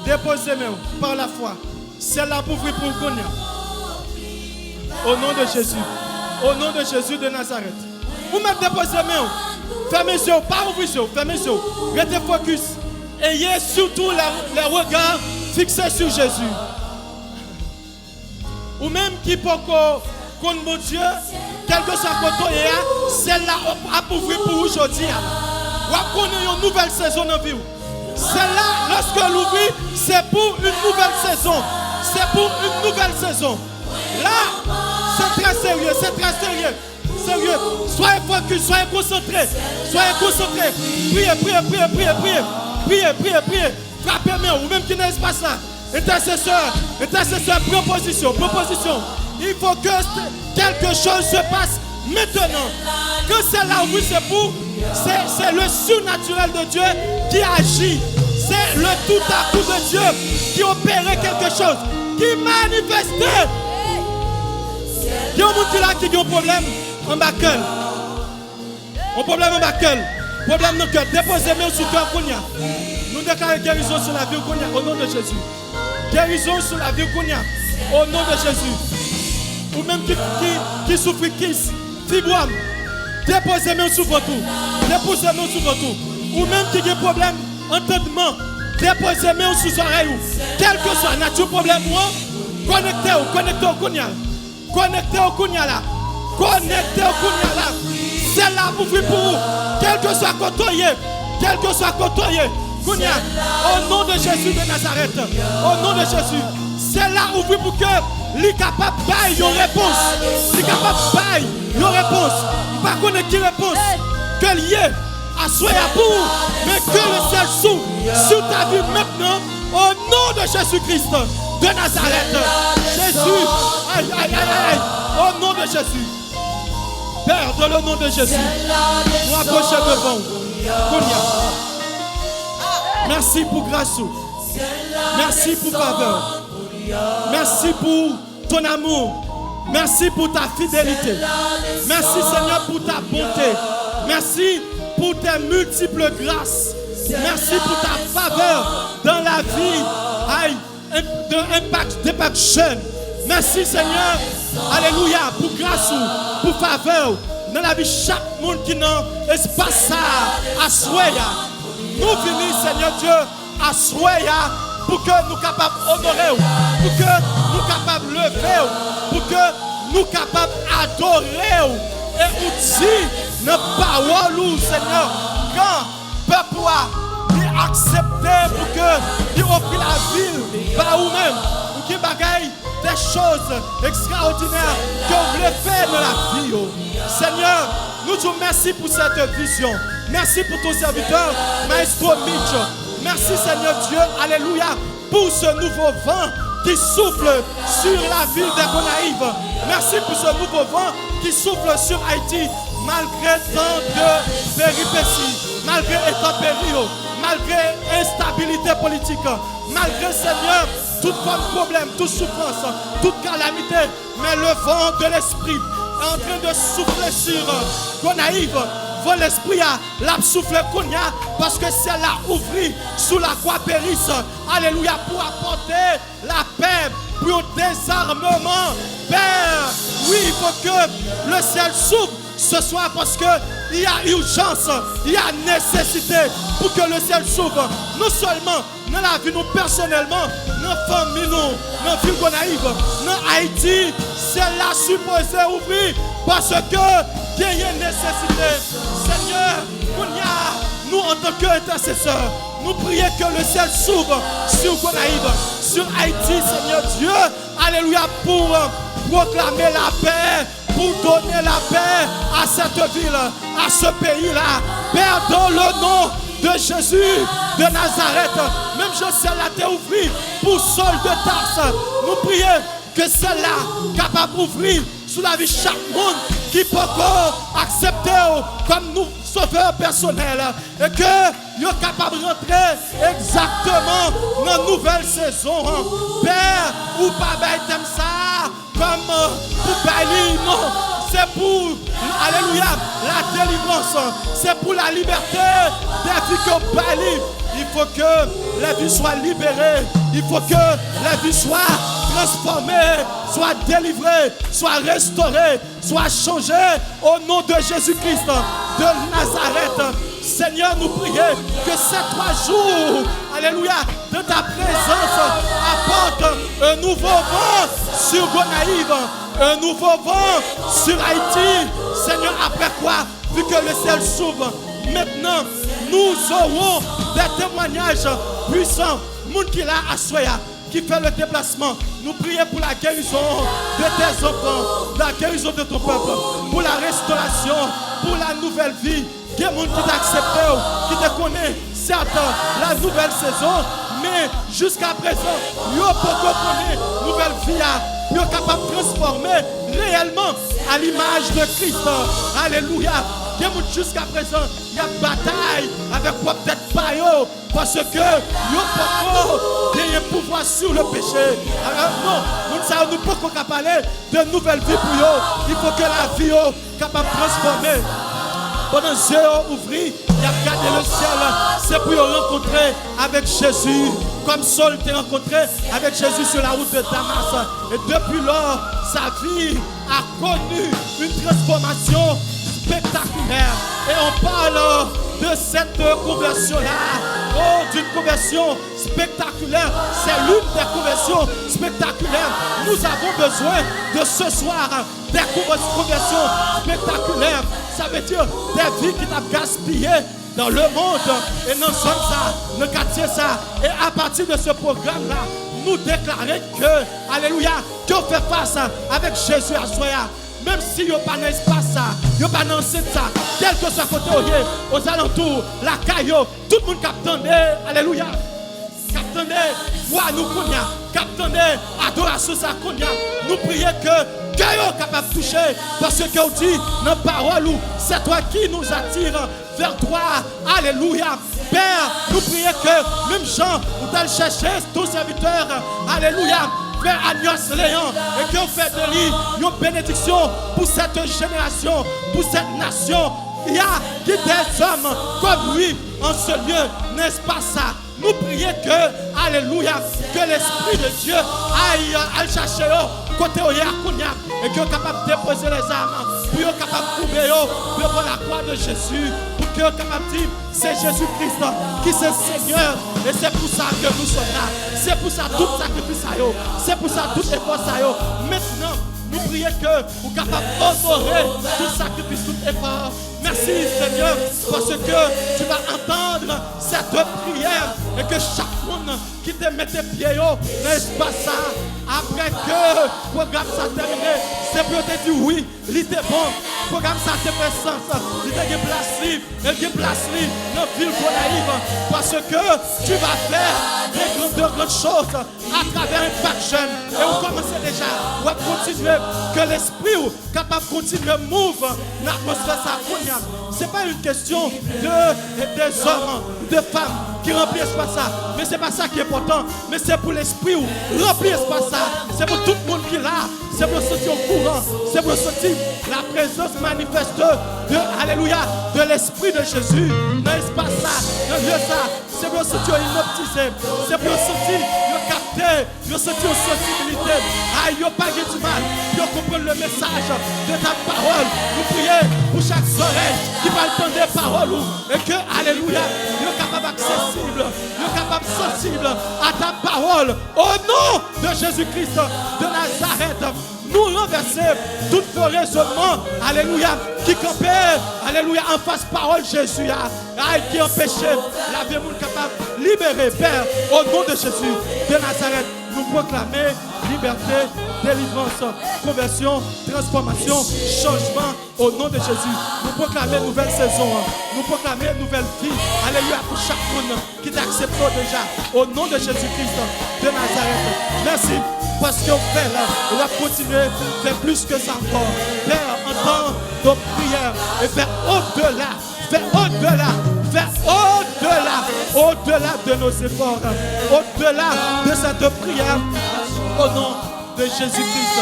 S4: Déposez-moi par la foi. C'est là pour ouvrir pour Konya. Au nom de Jésus. Au nom de Jésus de Nazareth. Vous même déposez-moi. Fermez les yeux, pas ouvrir les yeux. Fermez les yeux. Restez focus. Ayez surtout les regards fixés sur Jésus. Ou même qui peut contre mon Dieu, quel que soit le côté, c'est là à ouvrir pour aujourd'hui. Ou à connaître une nouvelle saison dans la vie. C'est là, lorsque l'ouvrir, c'est pour une nouvelle saison. C'est pour une nouvelle saison. Là, c'est très sérieux, Sérieux. Soyez focus, soyez concentrés. Priez. Frappez-moi, ou même qui n'est pas ça. Intercesseur, proposition. Il faut que quelque chose se passe maintenant. Que c'est là où c'est le surnaturel de Dieu qui agit. C'est le tout à coup de Dieu qui opérait quelque chose, qui manifestait. Il y a un monde qui a un problème en bas cœur. Un problème en bas cœur. Problème dans le cœur. Déposez-moi sur le cœur. Nous déclarons guérison sur la vie au nom de Jésus. Guérison sur la vie au nom de Jésus. Ou même qui souffre, qui fibroime. Déposez-moi sur votre tour. Ou même qui a un problème entendement. Déposez-moi sous l'oreille. Quel que soit nature problème, connectez-vous au Kounia. Connectez au Kounia là. C'est là pour vous. Quel que soit côtoyé. Kounia. Au nom de Jésus de Nazareth. Au nom de Jésus. C'est là où vous pour que les capables baillent une réponse. Pas connaître qui réponse. Que lié à soyez pour. Mais que le ciel s'ouvre sur ta vie maintenant. Au nom de Jésus-Christ de Nazareth. Jésus. Aïe. Au nom de Jésus. Père, dans le nom de Jésus. Nous approchons devant. Kounia. Merci pour grâce. Merci pour faveur. Merci pour ton amour. Merci pour ta fidélité. Merci Seigneur pour ta bonté. Merci pour tes multiples grâces. Merci pour ta faveur dans la vie de Impact Jeune. Merci Seigneur, alléluia, pour grâce ou pour faveur dans la vie de chaque monde qui n'a espace à Soya. Nous venons Seigneur Dieu à Soya pour que nous capables d'honorer, pour que nous capables de lever, pour que nous capables d'adorer et aussi nos paroles, Seigneur, quand le peuple a accepté pour que il offre la ville par vous-même, pour qu'il bagaille des choses extraordinaires que vous voulez faire dans la vie. Seigneur, nous te merci pour cette vision. Merci pour ton serviteur, Maestro Mitch. Merci Seigneur Dieu, alléluia, pour ce nouveau vent qui souffle sur la ville de Gonaïves. Merci pour ce nouveau vent qui souffle sur Haïti, malgré tant de péripéties, malgré intempéries, malgré instabilité politique, malgré Seigneur, toute forme de problème, toute souffrance, toute calamité. Mais le vent de l'esprit est en train de souffler sur Gonaïves. L'esprit a l'a soufflé qu'on y a parce que c'est là ouvri sous la croix périsse. Alléluia, pour apporter la paix, pour le désarmement. Père, oui, il faut que le ciel s'ouvre ce soir parce qu'il y a urgence, il y a nécessité pour que le ciel s'ouvre. Non seulement dans la vie, nous personnellement, dans la famille, dans la ville Gonaïves, dans Haïti, c'est là supposé ouvrir parce que il y a une nécessité. Seigneur, nous en tant qu'intercesseurs, nous prions que le ciel s'ouvre sur Gonaïves, sur Haïti, Seigneur Dieu. Alléluia, pour proclamer la paix, pour donner la paix à cette ville, à ce pays-là. Père, dans le nom de Jésus de Nazareth, même je sais la terre ouvrir pour Saul de Tarse. Nous prions que celle-là capable d'ouvrir sous la vie de chaque monde qui peut accepter comme nous sauveur personnel et que nous sommes capables de rentrer exactement dans une nouvelle saison. Père, ou pas comme ça, comme pour Bali, non. C'est pour, alléluia, la délivrance. C'est pour la liberté des vies comme Bali. Il faut que la vie soit libérée. Il faut que la vie soit transformée, soit délivrée, soit restaurée, soit changée au nom de Jésus-Christ de Nazareth. Seigneur, nous prions que ces 3 jours, alléluia, de ta présence apporte un nouveau vent sur Gonaïves, un nouveau vent sur Haïti. Seigneur, après quoi, vu que le ciel s'ouvre, maintenant, nous aurons des témoignages puissants. Monde qui l'a à Soya, qui fait le déplacement. Nous prions pour la guérison de tes enfants, la guérison de ton peuple, pour la restauration, pour la nouvelle vie. Il y a des gens qui t'acceptent, qui te connaissent, certes, la nouvelle saison, mais jusqu'à présent, ils n'ont pas connu la nouvelle vie, ils sont capables de transformer réellement à l'image de Christ. Alléluia. Il y a des gens jusqu'à présent, il y a une bataille avec peut-être pas parce que ils n'ont pas de pouvoir sur le péché. Alors non, nous ne pouvons pas parler de nouvelle vie pour eux. Il faut que la vie soit capable de transformer. Pendant les yeux ouverts, il a regardé le ciel. C'est pour rencontrer avec Jésus. Comme Saul t'a rencontré avec Jésus sur la route de Damas. Et depuis lors, sa vie a connu une transformation spectaculaire. Et on parle de cette conversion-là. Oh, d'une conversion spectaculaire. C'est l'une des conversions spectaculaires. Nous avons besoin de ce soir des conversions spectaculaires. Ça veut dire des vies qui t'ont gaspillé dans le monde et dans ça, dans le quartier ça. Et à partir de ce programme-là, nous déclarer que, alléluia, qu'on fait face avec Jésus à Soya. Même si il n'y a pas d'espace, il n'y a pas d'enceinte, quel que soit côté aux alentours, la caillou, tout le monde capte, alléluia. Capte, foi nous connaît, capte, adoration ça connaît. Nous prions que Dieu est capable de toucher, parce que on dit dans la parole, c'est toi qui nous attire vers toi. Alléluia. Père, nous prions que même Jean, nous allons chercher tous serviteurs. Alléluia. Père Agnès Léon, et qu'on fait de lui une bénédiction pour cette génération, pour cette nation. il y a des hommes comme lui en ce lieu, n'est-ce pas ça? Nous prions que, alléluia, que l'Esprit de Dieu aille chercher côté où il y a et qu'il est capable de déposer les armes, pour qu'il est capable de couper devant la croix de Jésus, pour qu'il est capable de dire, c'est Jésus-Christ qui est Seigneur, et c'est pour ça que nous sommes là, c'est pour ça tout sacrifice, c'est pour ça tout effort. Maintenant, nous prions que vous êtes capable d'honorer tout sacrifice, tout effort. Merci Seigneur, parce que tu vas entendre cette prière et que chaque monde qui te met tes pieds, n'est-ce pas ça? Après que le programme s'est terminé, c'est pour te dire oui, il était bon. Le programme s'est fait sens, il était place dans la ville Gonaïve, parce que tu vas faire de grandes choses à travers un pack jeune. Et on commence déjà, on va continuer, que l'esprit capable de continuer à mouvoir dans l'atmosphère. Ce n'est pas une question des hommes, de femmes qui remplissent pas ça. Mais ce n'est pas ça qui est important. Mais c'est pour l'esprit où remplissent pas ça. C'est pour tout le monde qui est là. C'est pour sortir au courant. C'est pour sortir la présence manifeste de, alléluia, de l'esprit de Jésus. N'est-ce pas ça? C'est pour sortir inoptisé. C'est pour sortir capter, pour sortir sensibilité. Ah, il n'y a pas du mal. Pour comprendre le message de ta parole. Nous prions pour chaque oreille qui va entendre des paroles. Et que, alléluia, il est capable accessible. Il est capable sensible à ta parole. Au nom de Jésus-Christ de Nazareth. Nous renverser tout le raisonnement, alléluia, qui campait, alléluia, en face parole Jésus, qui empêchait la vie capable de libérer, Père, au nom de Jésus de Nazareth, nous proclamer liberté, délivrance, conversion, transformation, changement, au nom de Jésus. Nous proclamer nouvelle saison, nous proclamer nouvelle vie, alléluia, pour chaque monde qui t'accepte déjà, au nom de Jésus-Christ de Nazareth. Merci. Parce qu'on fait là, on va continuer à faire plus que ça encore. Père, entendre nos prières et faire au-delà de nos efforts, au-delà de cette prière, au nom de Jésus-Christ.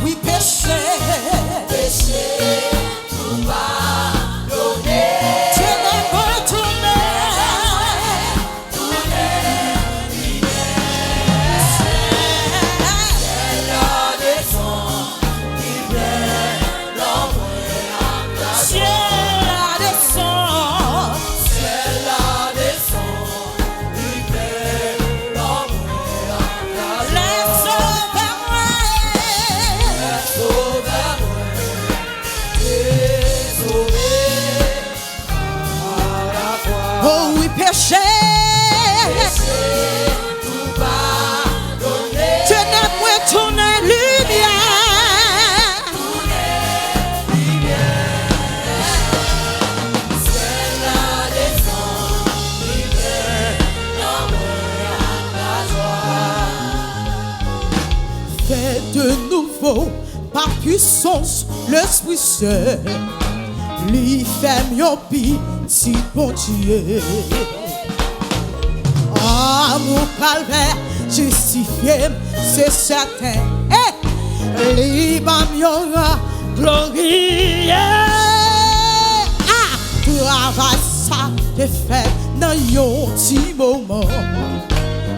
S2: Oui, péché.
S5: Par puissance, l'Esprit Saint, lui fait mon petit bon Dieu. Ah, mon calvaire, justifié, c'est certain. Lui m'a glorieux. Ah, travail ça, te fait dans un petit moment.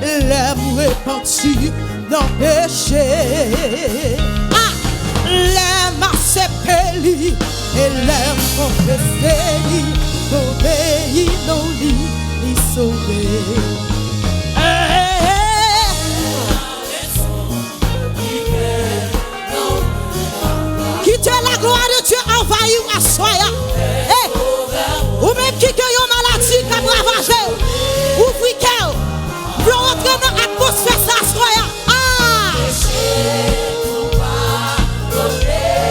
S5: L'aime répandu dans le péché. L'aime accepté et l'aime confessé, obéi non lui sauvé. Quitte la gloire de Dieu envahit ou assoya. Ou même qui a une maladie qui a ravagé. Ouvrez cœur. Pour entrer dans l'atmosphère s'assoya.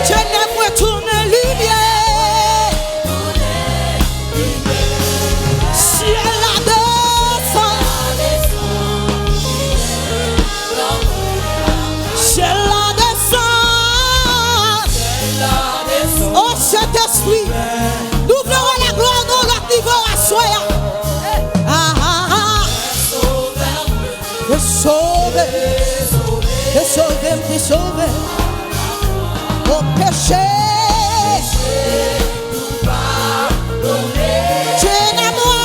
S5: Je n'aime retourner lumière. Ciel la descend. Ciel la descend. Oh Saint-Esprit, nous verrons la gloire dans notre niveau à soi. Le sauveur. sauvé. Mon péché. Tu n'es moi.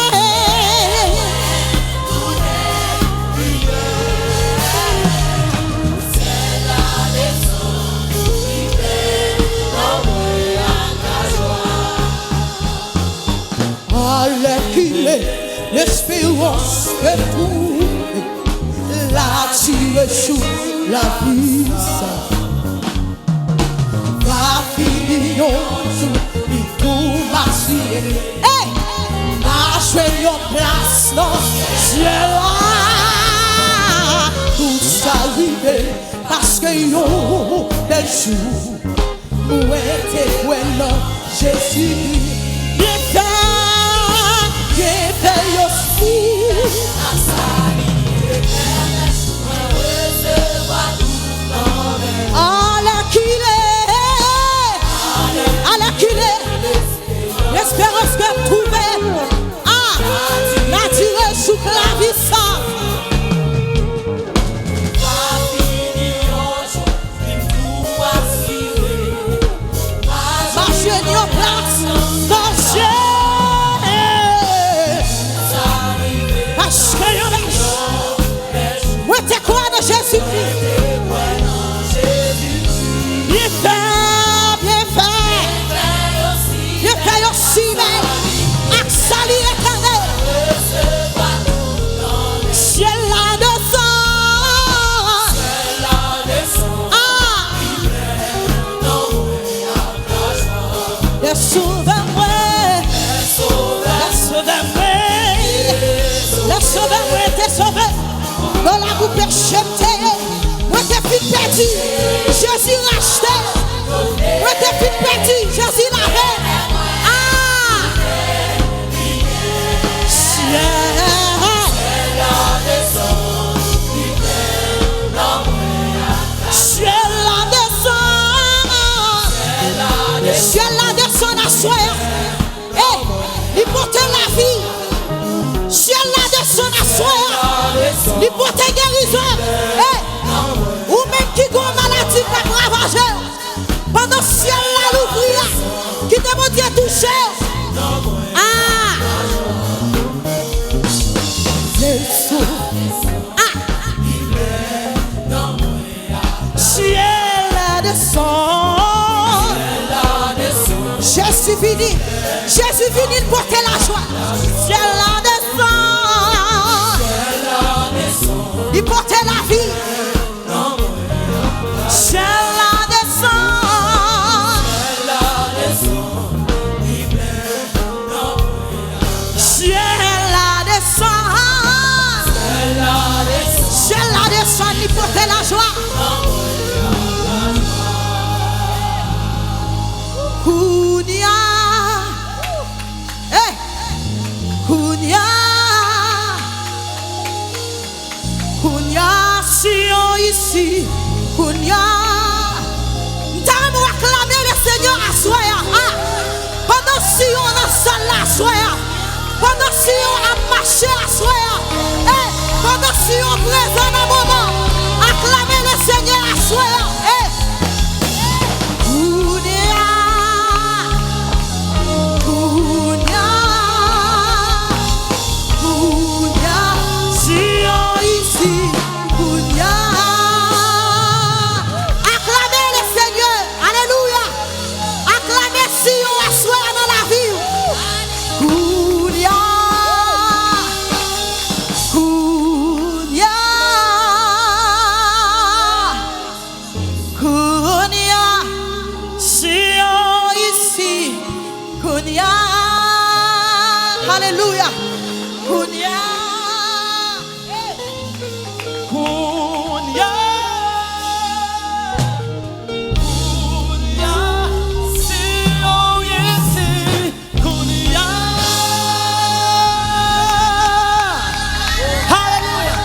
S5: Qu'il est l'espérance est trouvée, là tu échoues la vie. Va finir il tout marcher. Hey, marche en place dans ciel là. Tout s'arrive parce que yo des jours où était bueno Jésus. L'espérance que trouver, la tirée sous la vie ça. Marcher en place, marcher. Parce que y'en a. Ouais, t'es quoi de Jésus-Christ? Bien fait, bien fait. Bien fait aussi, mais Axali éternel. Ciel là descend. Les sauve-moi. Les sauve-moi, t'es sauvé. Dans la boue péché, moi t'es plus perdu. Jésus racheté. Moi t'es plus perdu. Jésus lavé. Ciel la descend à soi. Eh, il porte la vie. Ciel la descend à soi. Il porte guérison. Eh, ou même qui a une maladie pas ravager. Pendant ciel la l'ouvrir, qui te mon Dieu touché. Ciel la descend. Jésus vini de porter la joie. Ciel la descend. Il portait la vie. Ciel la descend. Ciel la descend. Ciel la descend. Il portait la joie. Ici, Kounia, nous acclamer le Seigneur à soi. Pendant si on a salle à soi, pendant si on a marché à soi, pendant si on présente un moment, acclamer le Seigneur à soi. Alléluia. Kounia. Kounia. Kounia. Sion ici. Kounia. Alléluia.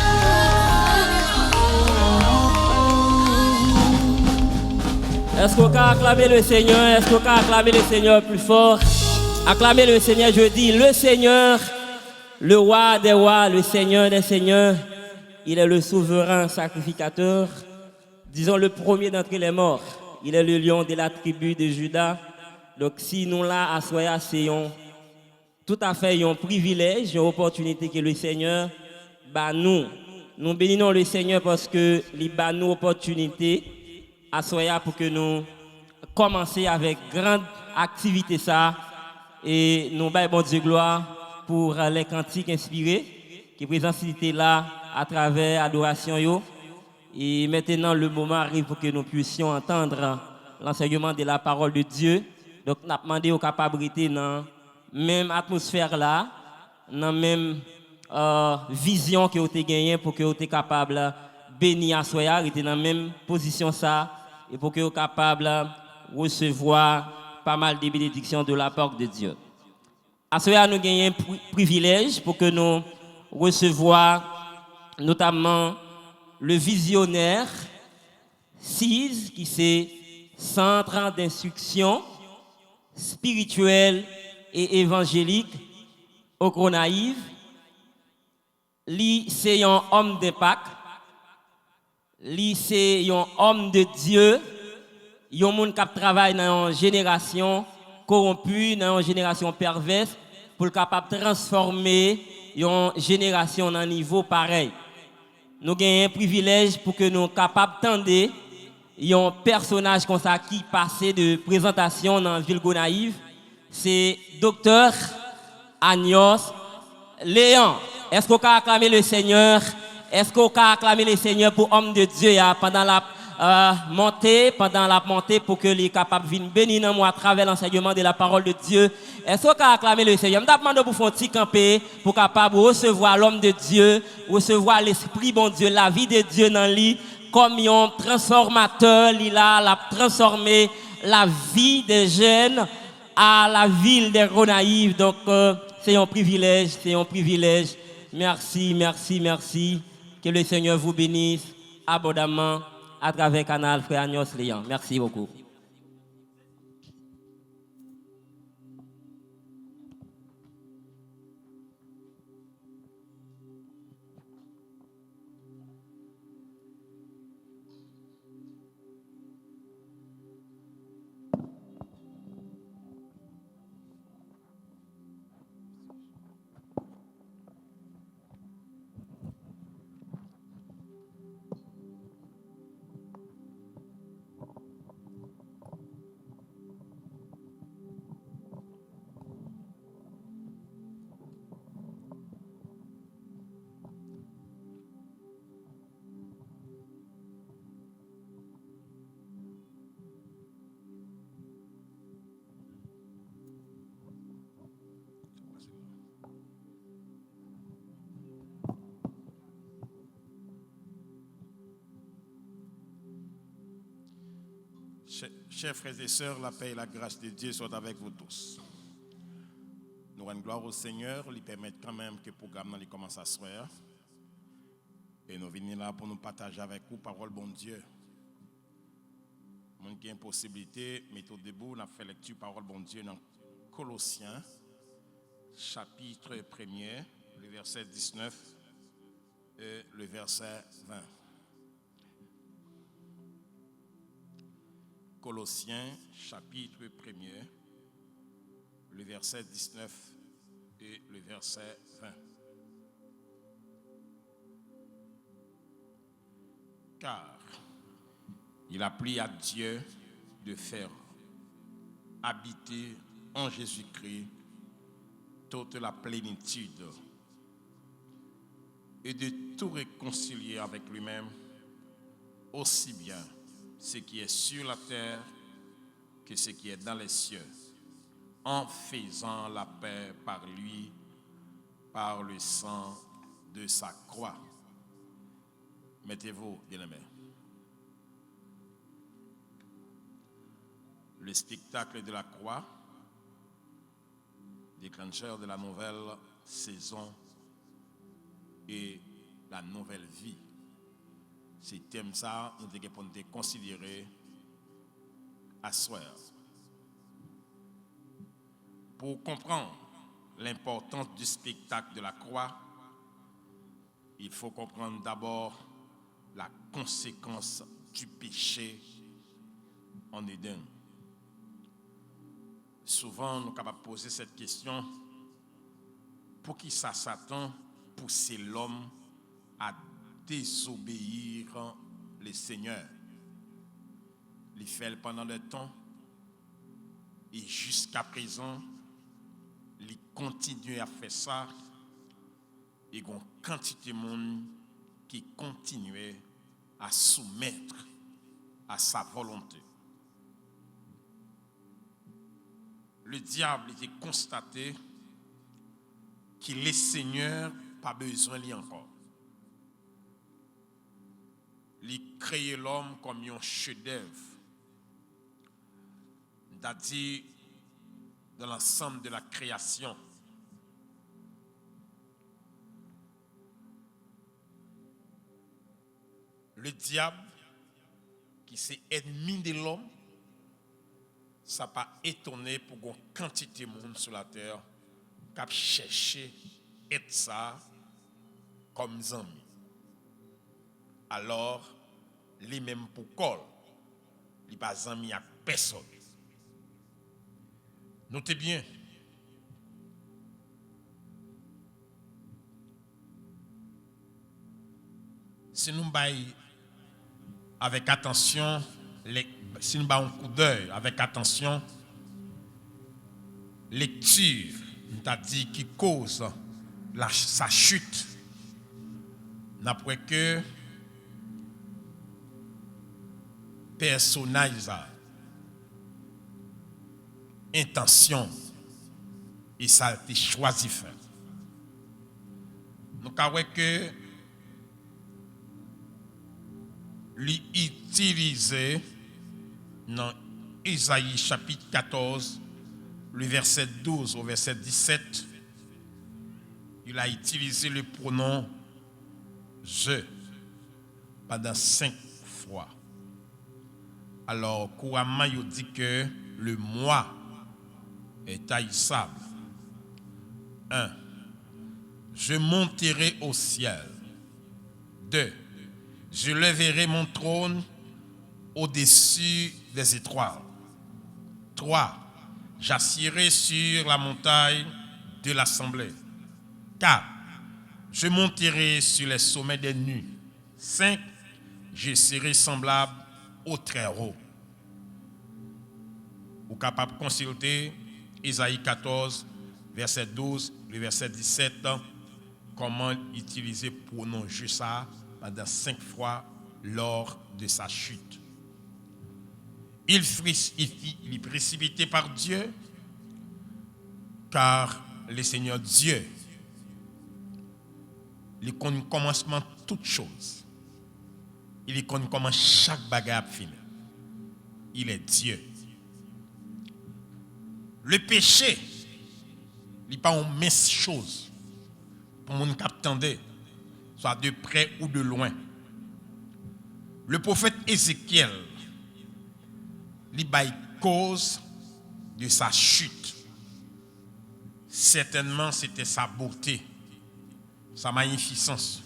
S6: Est-ce qu'on peut acclamer le Seigneur? Est-ce qu'on peut acclamer le Seigneur plus fort? Acclamez le Seigneur, je dis, le Seigneur, le roi des rois, le Seigneur des seigneurs, il est le souverain sacrificateur. disons le premier d'entre les morts. Il est le lion de la tribu de Juda. Donc si nous là à Soya, c'est tout à fait un privilège, une opportunité que le Seigneur bat nous. Nous bénissons le Seigneur parce que il bat nous opportunité à Soya pour que nous commencer avec grande activité ça et nous baillons bon Dieu gloire pour les cantiques inspirés qui présentent là à travers adoration yo. Et maintenant le moment arrive pour que nous puissions entendre l'enseignement de la parole de Dieu. Donc nous avons demandé aux capacités dans même atmosphère là, dans même vision que vous avez gagnée pour que vous soyez capable de bénir à Soya, dans la même position ça et pour que vous soyez capable de recevoir pas mal de bénédictions de la part de Dieu. À Soya, nous gagnons un privilège pour que nous recevoir notamment le visionnaire CIS, qui c'est Centre d'instruction spirituelle et évangélique au Cronaïve. Lui, c'est un homme d'impact. Lui, c'est un homme de Dieu. Il y a un monde qui travaille dans une génération corrompue, dans une génération perverse, pour être capable de transformer une génération à un niveau pareil. Nous avons un privilège pour que nous soyons capables d'entendre un personnage comme ça qui passait de présentation dans la ville Gonaïve. C'est Dr. Agnos Léon. Est-ce qu'on peut acclamer le Seigneur? Est-ce qu'on peut acclamer le Seigneur pour homme de Dieu pendant la montée pour que les capables viennent bénir moi à travers l'enseignement de la parole de Dieu? Est-ce qu'on peut acclamer le Seigneur? Je demande pour faire un petit camper pour capable recevoir l'homme de Dieu, recevoir l'esprit bon Dieu, la vie de Dieu dans lui comme un transformateur, il a transformé la vie des jeunes à la ville des Gonaïves. Donc c'est un privilège, c'est un privilège. Merci, merci, merci. Que le Seigneur vous bénisse abondamment à travers Canal Frère Agnos Léon. Merci beaucoup.
S7: Chers frères et sœurs, la paix et la grâce de Dieu soient avec vous tous. Nous rendons gloire au Seigneur, lui permettre quand même que le programme commence à se faire. Et nous venons là pour nous partager avec vous parole bon Dieu. Mon qui a une possibilité, mettez debout, on a fait lecture parole bon Dieu dans Colossiens, chapitre 1er, le verset 19 et le verset 20. Colossiens, chapitre 1er, le verset 19 et le verset 20. Car il a plu à Dieu de faire habiter en Jésus-Christ toute la plénitude et de tout réconcilier avec lui-même, aussi bien ce qui est sur la terre que ce qui est dans les cieux, en faisant la paix par lui, par le sang de sa croix. Mettez-vous, bien-aimés. Le spectacle de la croix, déclencheur de la nouvelle saison et la nouvelle vie. C'est thème ça, nous devons considérer à soir. Pour comprendre l'importance du spectacle de la croix, il faut comprendre d'abord la conséquence du péché en Éden. Souvent, nous sommes capables de poser cette question, pour qui ça Satan pousse l'homme à désobéir le Seigneur? Il fait pendant le temps et jusqu'à présent, il continue à faire ça et il y a une quantité de monde qui continue à soumettre à sa volonté. Le diable était constaté qu'il est Seigneur, pas besoin de lui encore. Il crée l'homme comme un chef-d'œuvre, c'est-à-dire dans l'ensemble de la création. Le diable, qui c'est ennemi de l'homme, ça n'a pas étonné pour une quantité de monde sur la terre qui a cherché être ça comme amis. Alors, les mêmes pour col, il n'y a pas amis à personne. Notez bien, si nous baillons avec attention, si nous baillons un coup d'œil avec attention, lecture, c'est-à-dire qui cause sa chute, n'après que personnage, intention, et ça a été choisi faire. Nous avons que l'utiliser dans Isaïe chapitre 14, le verset 12 au verset 17, il a utilisé le pronom je pendant 5 fois. Alors, couramment, il dit que le moi est haïssable. 1. Je monterai au ciel. 2. Je lèverai mon trône au-dessus des étoiles. 3. J'assiérai sur la montagne de l'assemblée. 4. Je monterai sur les sommets des nues. 5. Je serai semblable au Très-Haut. Vous êtes capable de consulter Isaïe 14, verset 12, le verset 17, comment utiliser pronom je ça pendant 5 fois lors de sa chute. Il est précipité par Dieu, car le Seigneur Dieu, il connaît le commencement de toutes choses. Il connaît comment chaque bagarre finit. Il est Dieu. Le péché, il n'est pas une mince chose pour mon qui attendait, soit de près ou de loin. Le prophète Ézéchiel, il a cause de sa chute. Certainement, c'était sa beauté, sa magnificence,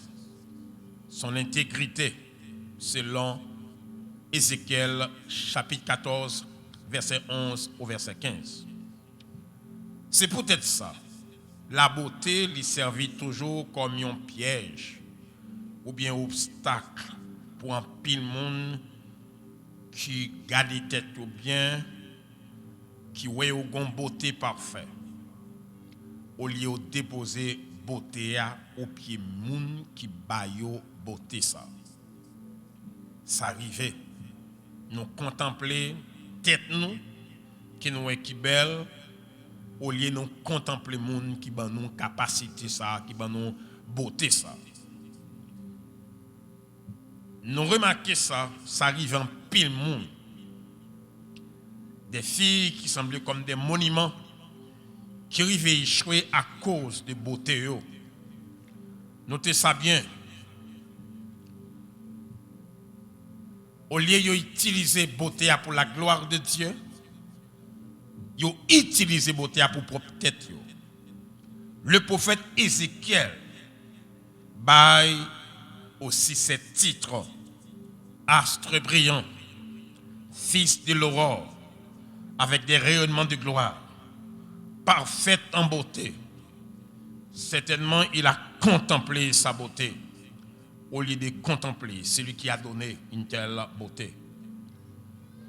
S7: son intégrité, selon Ézéchiel chapitre 14, verset 11 au verset 15. C'est peut-être ça. La beauté lui servit toujours comme un piège ou bien obstacle pour un pile monde qui garde tête ou bien qui voit une beauté parfaite. Au lieu de déposer beauté au pied monde qui baille beauté ça. Ça arrivait. Nous contempler tête nous qui nous est qui belle au lieu de nous contempler monde qui ban nous capacité ça, qui ban nous beauté ça. Nous remarquons ça, ça arrive en pile monde. Des filles qui semblaient comme des monuments qui arrivent échouer à cause de beauté. Notez ça bien. Au lieu d'utiliser beauté pour la gloire de Dieu, ils ont utilisé beauté pour propre tête. Le prophète Ézéchiel baille aussi ce titre astre brillant, fils de l'aurore, avec des rayonnements de gloire, parfaite en beauté. Certainement, il a contemplé sa beauté au lieu de contempler celui qui a donné une telle beauté.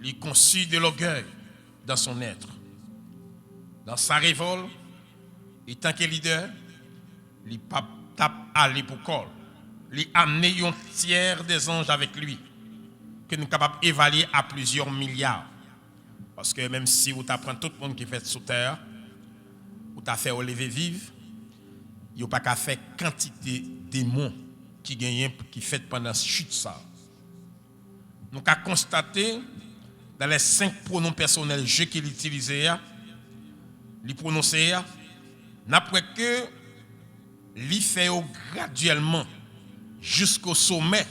S7: Il conçut de l'orgueil dans son être. Dans sa révolte, et tant que leader, il tape à l'époucole. Il a amené un tiers des anges avec lui, que nous sommes capables d'évaluer à plusieurs milliards. Parce que même si vous apprenez tout le monde qui fait sous terre, vous avez fait au lever vivre, il n'y a pas qu'à faire quantité de démons qui gagnent, qui fait pendant la chute ça. Nous avons constaté dans les 5 pronoms personnels jeux qu'il utilisait, il prononçait, n'après que il fait graduellement jusqu'au sommet.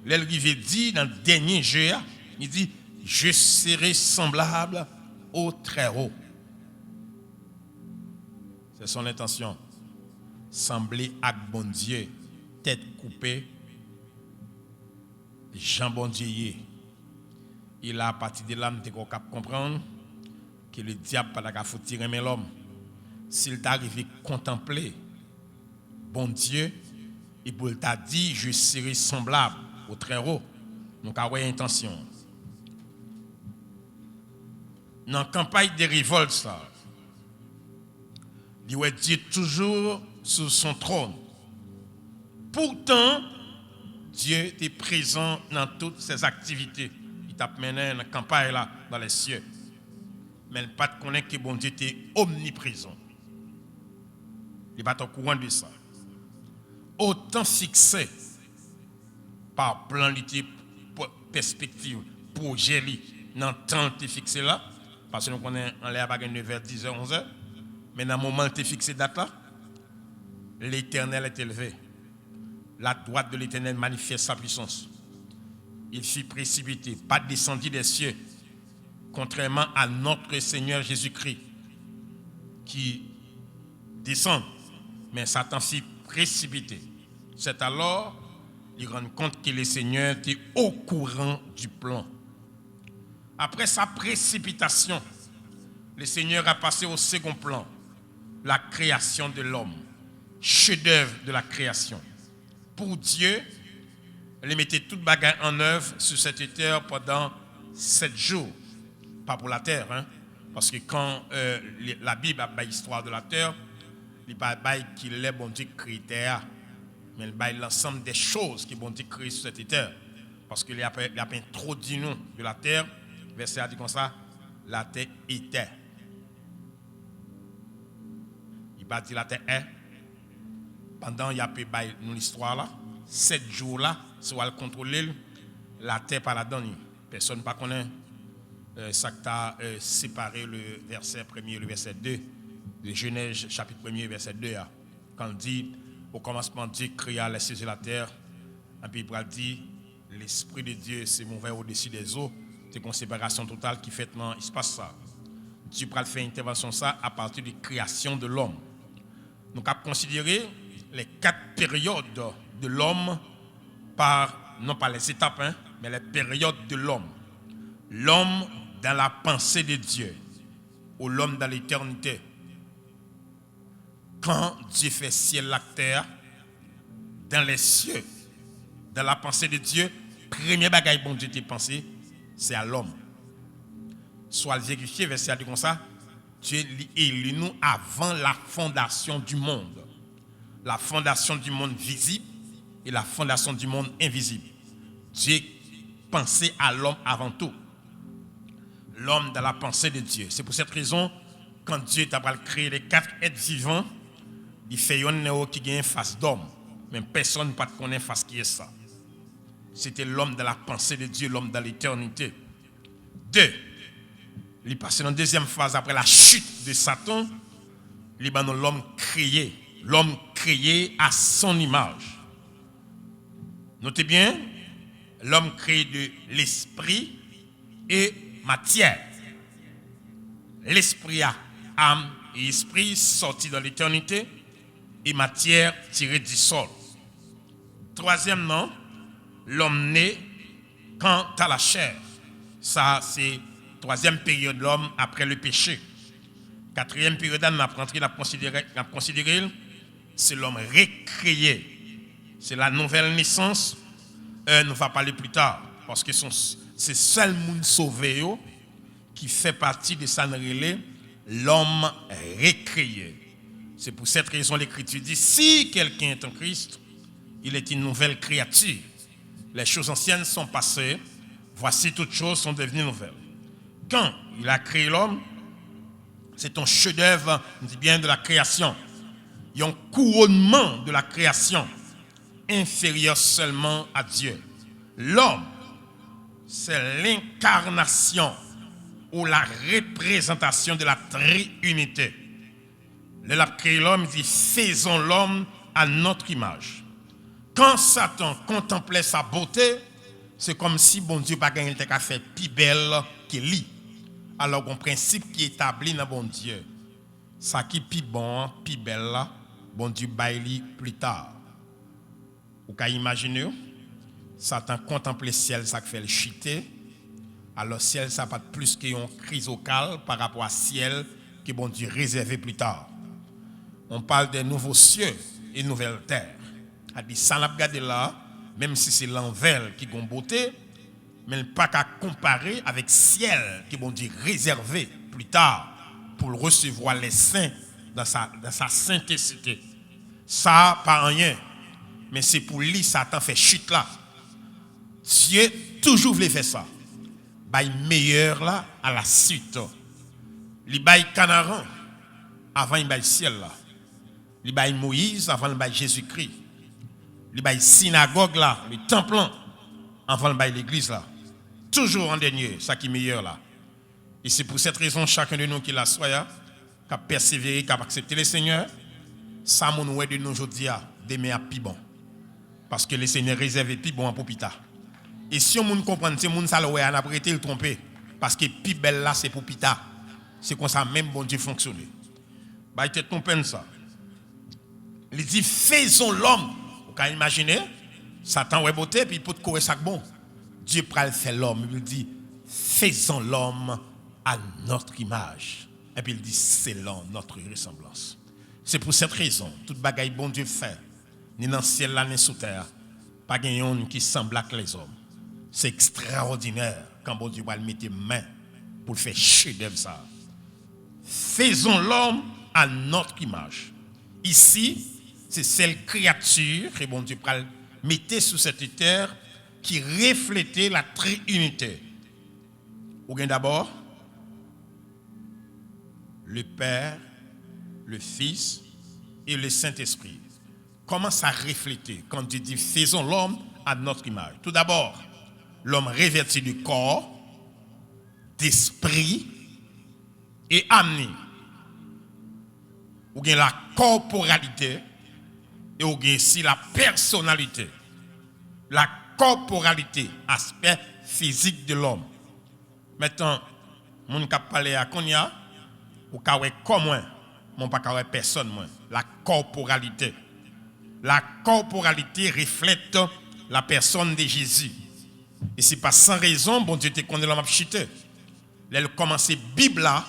S7: L'Elrivé dit dans le dernier jeu, il dit je serai semblable au Très-Haut. C'est son intention. Sembler à bon Dieu, tête coupée, Jean bon Dieu. Il a à partir de là, nous avons comprendre que le diable n'a pas foutu tirer l'homme. S'il t'arrive à contempler bon Dieu, et pour t'a dit je serai semblable au Très-Haut. Donc avoir intention. Dans la campagne de révolte, ça, il est Dieu toujours sur son trône. Pourtant, Dieu est présent dans toutes ses activités. Il t'a mené une campagne là, dans les cieux. Mais il n'a pas de connaître que bon Dieu était omniprésent. Il n'est pas au courant de ça. Autant fixé par plan, perspective, projet, dans le temps qui est fixé là, parce que nous connaissons en l'air à 9h, 10h, 11h, mais dans le moment qui est fixé date là, l'Éternel est élevé. La droite de l'Éternel manifeste sa puissance. Il fut précipité, pas descendu des cieux, contrairement à notre Seigneur Jésus-Christ, qui descend, mais Satan fut précipité. C'est alors qu'il rend compte que le Seigneur était au courant du plan. Après sa précipitation, le Seigneur a passé au second plan, la création de l'homme, chef-d'œuvre de la création. Pour Dieu, il mettait toute bagarre en œuvre sur cette terre pendant 7 jours. Pas pour la terre, hein? Parce que quand la Bible a l'histoire de la terre, il n'y a pas qu'il est bon Dieu critère, mais il y a l'ensemble des choses qui bon Dieu crée sur cette terre. Parce qu'il a introduit nous de la terre, verset a dit comme ça, la terre était. Il va dire la terre est. Pendant il y a nous l'histoire là, 7 jours là, soit le contrôler la terre par la donne. Personne ne connaît ça qui a séparé le verset 1er et le verset 2 de Genèse chapitre 1er verset 2. Quand il dit au commencement Dieu créa les cieux et la terre, et puis il dit l'esprit de Dieu s'est mouvait au-dessus des eaux, c'est une séparation totale qui fait dans l'espace ça. Dieu va faire une intervention ça à partir de la création de l'homme. Donc à considérer les 4 périodes de l'homme non pas les étapes, hein, mais les périodes de l'homme. L'homme dans la pensée de Dieu, ou l'homme dans l'éternité. Quand Dieu fait ciel la terre, dans les cieux, dans la pensée de Dieu, premier bagage bon Dieu t'a pensé, c'est à l'homme. Soit vérifié, verset comme ça, Dieu élu nous avant la fondation du monde. La fondation du monde visible et la fondation du monde invisible. Dieu pensait à l'homme avant tout. L'homme dans la pensée de Dieu. C'est pour cette raison, quand Dieu t'a créé les 4 êtres vivants, il fait un néo qui a une face d'homme. Mais personne ne peut connaître face qui est ça. C'était l'homme dans la pensée de Dieu, l'homme dans l'éternité. 2. Il est passé dans la deuxième phase après la chute de Satan. Il est dans l'homme créé. L'homme créé à son image. Notez bien, l'homme créé de l'esprit et matière. L'esprit a âme et esprit sorti dans l'éternité et matière tirée du sol. Troisièmement, l'homme né Quant à la chair, ça c'est troisième période de l'homme après le péché. Quatrième période, on a considéré, c'est l'homme récréé. C'est la nouvelle naissance. On va parler plus tard. Parce que c'est seul monde sauvé qui fait partie de ça, l'homme récréé. C'est pour cette raison l'Écriture dit, si quelqu'un est en Christ, il est une nouvelle créature. Les choses anciennes sont passées, voici toutes choses sont devenues nouvelles. Quand il a créé l'homme, c'est un chef-d'œuvre, on dit bien de la création. Il y a un couronnement de la création, inférieur seulement à Dieu. L'homme, c'est l'incarnation ou la représentation de la triunité. Il a créé l'homme, il dit, faisons l'homme à notre image. Quand Satan contemplait sa beauté, c'est comme si bon Dieu n'a pas fait plus belle qu'il lit. Alors, un principe qui est établi dans bon Dieu, ça qui est plus bon, plus belle, bon Dieu baille plus tard. Vous pouvez imaginer, Satan contemple le ciel, ça fait le chuter. Alors, le ciel, ça n'a pas plus qu'une crise vocale par rapport au ciel que bon Dieu réservé plus tard. On parle des nouveaux cieux et nouvelles terres. A dit, ça n'a pas regardé là, même si c'est l'envers qui a une beauté, mais pas qu'à comparer avec le ciel qui bon Dieu réservé plus tard pour recevoir les saints dans sa sainteté. Ça, pas rien, mais c'est pour lui, Satan fait chute là. Dieu toujours voulait faire ça. Bail meilleur là à la suite. Il bail Canaran avant il bail ciel là. Il bail Moïse avant le bail Jésus-Christ. Il bail synagogue là, le temple là, avant le bail l'église là. Toujours en dernier, ça qui est meilleur là. Et c'est pour cette raison chacun de nous qui l'a soya, qui a persévéré, qui a accepté le Seigneur, ça mon ouais de nous aujourd'hui demain à plus bon. Parce que le Seigneur réserve plus bon pour plus tard. Et si on comprend, c'est moun ça ouais, on a prêté le tromper parce que plus belle là c'est pour plus tard. C'est comme ça même bon Dieu fonctionne. Bah il te comprendre ça. Il dit faisons l'homme. Vous pouvez imaginer Satan ouais beauté puis il peut courir ça bon. Dieu pral fait l'homme, il dit faisons l'homme à notre image. Et puis il dit selon notre ressemblance. C'est pour cette raison, toute bagaille bon Dieu fait, ni dans le ciel là ni sous terre, pas gagnant qui semble avec les hommes. C'est extraordinaire quand bon Dieu va le mettre main pour faire chef-d'œuvre ça. Faisons l'homme à notre image. Ici, c'est celle créature que bon Dieu va mettre sur cette terre qui reflétait la triunité. Ou bien d'abord, le Père, le Fils et le Saint-Esprit. Comment ça reflétait quand Dieu dit faisons l'homme à notre image? Tout d'abord, l'homme revêtu du corps, d'esprit et âme. Ou bien la corporalité et ou bien aussi la personnalité. La corporalité, aspect physique de l'homme. Maintenant, mon cap parler à Konya, ou kawé comme moi, mon pas kawé personne moi. La corporalité. La corporalité reflète la personne de Jésus. Et c'est pas sans raison, bon Dieu te connaît l'homme chité. Là, il commence Bible là,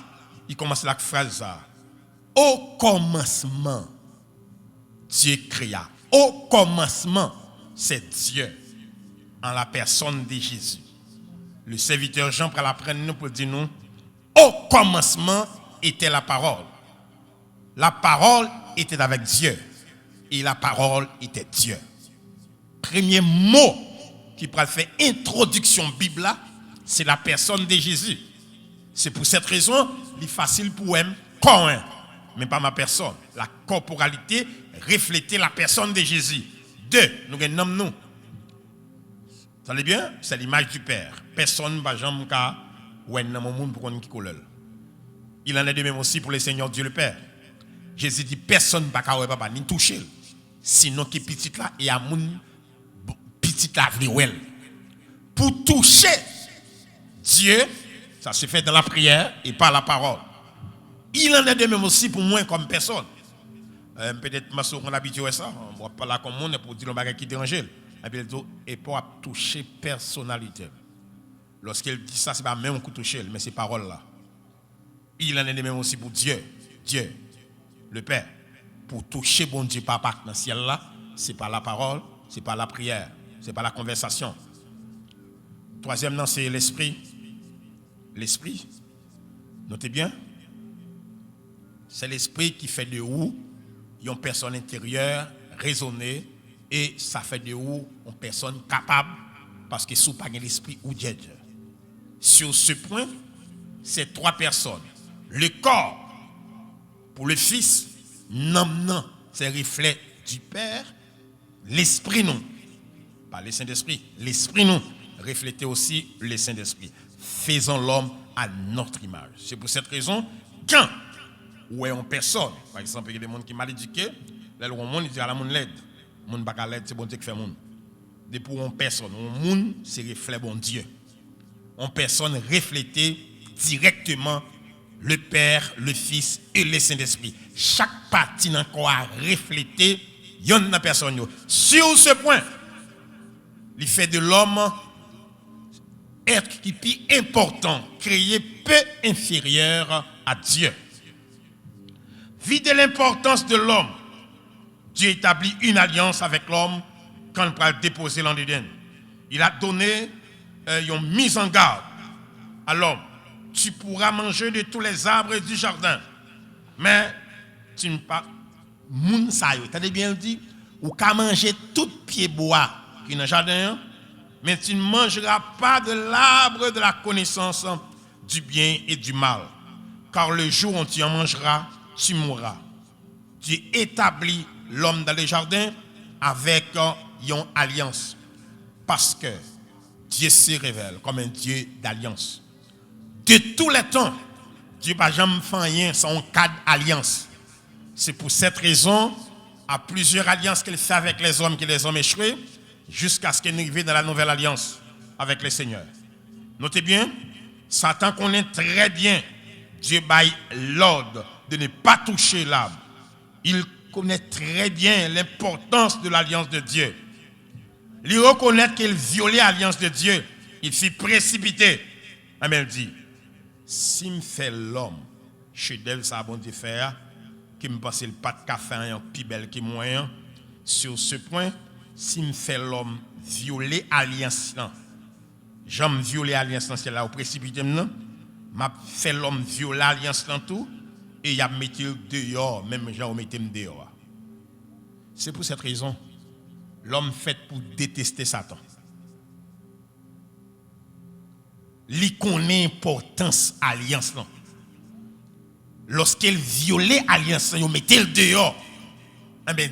S7: il commence la phrase là. Au commencement, Dieu créa. Au commencement, c'est Dieu en la personne de Jésus. Le serviteur Jean prend la prendre nous pour dire nous, au commencement était la parole. La parole était avec Dieu et la parole était Dieu. Premier mot qui peut faire introduction Bible là, c'est la personne de Jésus. C'est pour cette raison, il est facile pour eux connaître, mais pas ma personne. La corporalité reflétait la personne de Jésus. Deux, nous avons nous. Vous savez bien, c'est l'image du Père. Personne ne va jamais ou dans mon monde pour qu'on qui colle. Il en est de même aussi pour le Seigneur Dieu le Père. Jésus dit personne ne va pas ni toucher. Sinon qui petit là et à mon petit là pour toucher Dieu, ça se fait dans la prière et par la parole. Il en est de même aussi pour moi comme personne. Peut-être qu'on a habitué à ça, on ne va pas là comme monde pour dire le bagage qui dérange. Et pour toucher personnalité. Lorsqu'il dit ça, ce n'est pas même un coup touché, mais c'est parole là. Il en est de même aussi pour Dieu, le Père. Pour toucher bon Dieu Papa dans le ciel là, ce n'est pas la parole, ce n'est pas la prière, ce n'est pas la conversation. Troisième nom, c'est l'esprit. L'esprit, notez bien, c'est l'esprit qui fait de vous une personne intérieure, raisonnée, et ça fait de vous une personne capable, parce que sous pas l'esprit ou Dieu. Sur ce point, c'est trois personnes. Le corps, pour le Fils, non, c'est reflet du Père. L'esprit, non. Pas le Saint-Esprit. L'esprit, non. Refléter aussi le Saint-Esprit. Faisons l'homme à notre image. C'est pour cette raison, quand ou est en personne, par exemple, il y a des gens qui sont mal éduqués, là, le monde, il dit à la monde l'aide. Le monde pas l'aide, c'est bon Dieu qui fait monde. De pour une personne, un monde, c'est reflet bon Dieu. Une personne refléter directement le Père, le Fils et le Saint-Esprit. Chaque partie dans le corps a reflété une personne. Sur ce point, il fait de l'homme être qui est plus important, créé peu inférieur à Dieu. Vu de l'importance de l'homme, Dieu établit une alliance avec l'homme quand il va déposer l'en d'Éden. Il a donné une mise en garde à l'homme. Tu pourras manger de tous les arbres du jardin, mais tu ne pas moun sa yo. T'as bien dit, ou qu'à manger tout pied bois qui est dans le jardin, mais tu ne mangeras pas de l'arbre de la connaissance du bien et du mal. Car le jour où tu en mangeras, tu mourras. Dieu établit l'homme dans le jardin avec une alliance. Parce que Dieu se révèle comme un Dieu d'alliance. De tous les temps, Dieu n'a jamais fait rien sans un cadre d'alliance. C'est pour cette raison, à plusieurs alliances qu'il fait avec les hommes, que les hommes échoués, jusqu'à ce qu'il arrive dans la nouvelle alliance avec le Seigneur. Notez bien, Satan connaît très bien Dieu baille l'ordre de ne pas toucher l'arbre. Il connaît très bien l'importance de l'alliance de Dieu. Il reconnaît qu'il violait l'alliance de Dieu. Il s'y précipité. Mais il dit, si me fait l'homme, chef-d'œuvre, ça a bon Dieu faire, qui me passe le pas de café, un plus belle que moyen, sur ce point, si me fait l'homme violer l'alliance, j'aime violer l'alliance, c'est là au précipité, m'a fait l'homme violer l'alliance dans tout, et il a mis dehors, même j'ai mis dehors. C'est pour cette raison, l'homme fait pour détester Satan. Il connaît l'importance de l'alliance. Lorsqu'il violait l'alliance, il mettait le dehors.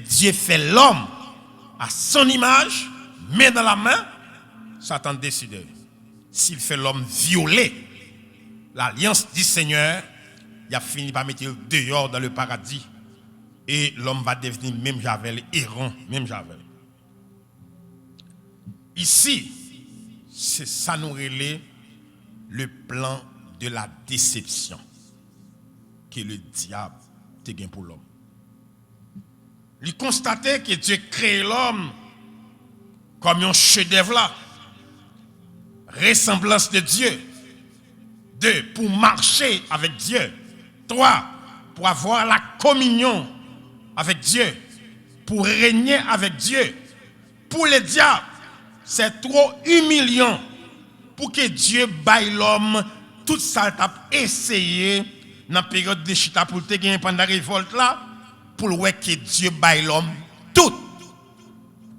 S7: Dieu fait l'homme à son image, main dans la main. Satan décide. S'il fait l'homme violer l'alliance du Seigneur, il a fini par mettre le dehors dans le paradis. Et l'homme va devenir même Javel, errant, même Javel. Ici, c'est ça nous relève le plan de la déception que le diable te gagne pour l'homme. Il constatait que Dieu crée l'homme comme un chef-d'œuvre là, ressemblance de Dieu. 2, pour marcher avec Dieu. 3, pour avoir la communion avec Dieu, pour régner avec Dieu. Pour le diable, c'est trop humiliant pour que Dieu baille l'homme tout ça t'a essayé dans la période de chita pour te gagner pendant la révolte là, pour voir que Dieu baille l'homme toute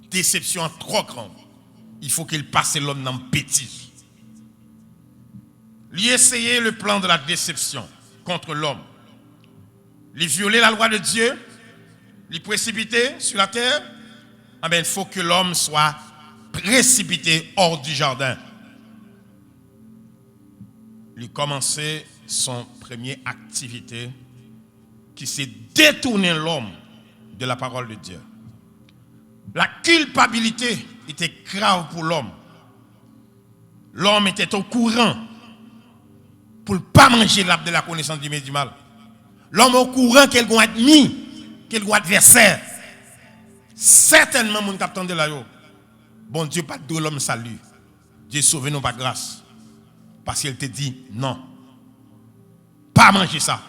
S7: déception trop grande. Il faut qu'il passe l'homme dans le petit. Lui essayer le plan de la déception contre l'homme. Lui violer la loi de Dieu, lui précipiter sur la terre. Il faut que l'homme soit précipité hors du jardin. Lui commencer son première activité qui s'est détourné l'homme de la parole de Dieu. La culpabilité était grave pour l'homme. L'homme était au courant pour ne pas manger l'arbre de la connaissance du bien et du mal. L'homme au courant qu'elle doit être mis, qu'elle doit être adversaire. Certainement, mon capitaine de la yo. Bon Dieu, pas de l'homme salut. Dieu sauve nous par grâce. Parce qu'elle te dit non. Pas manger ça.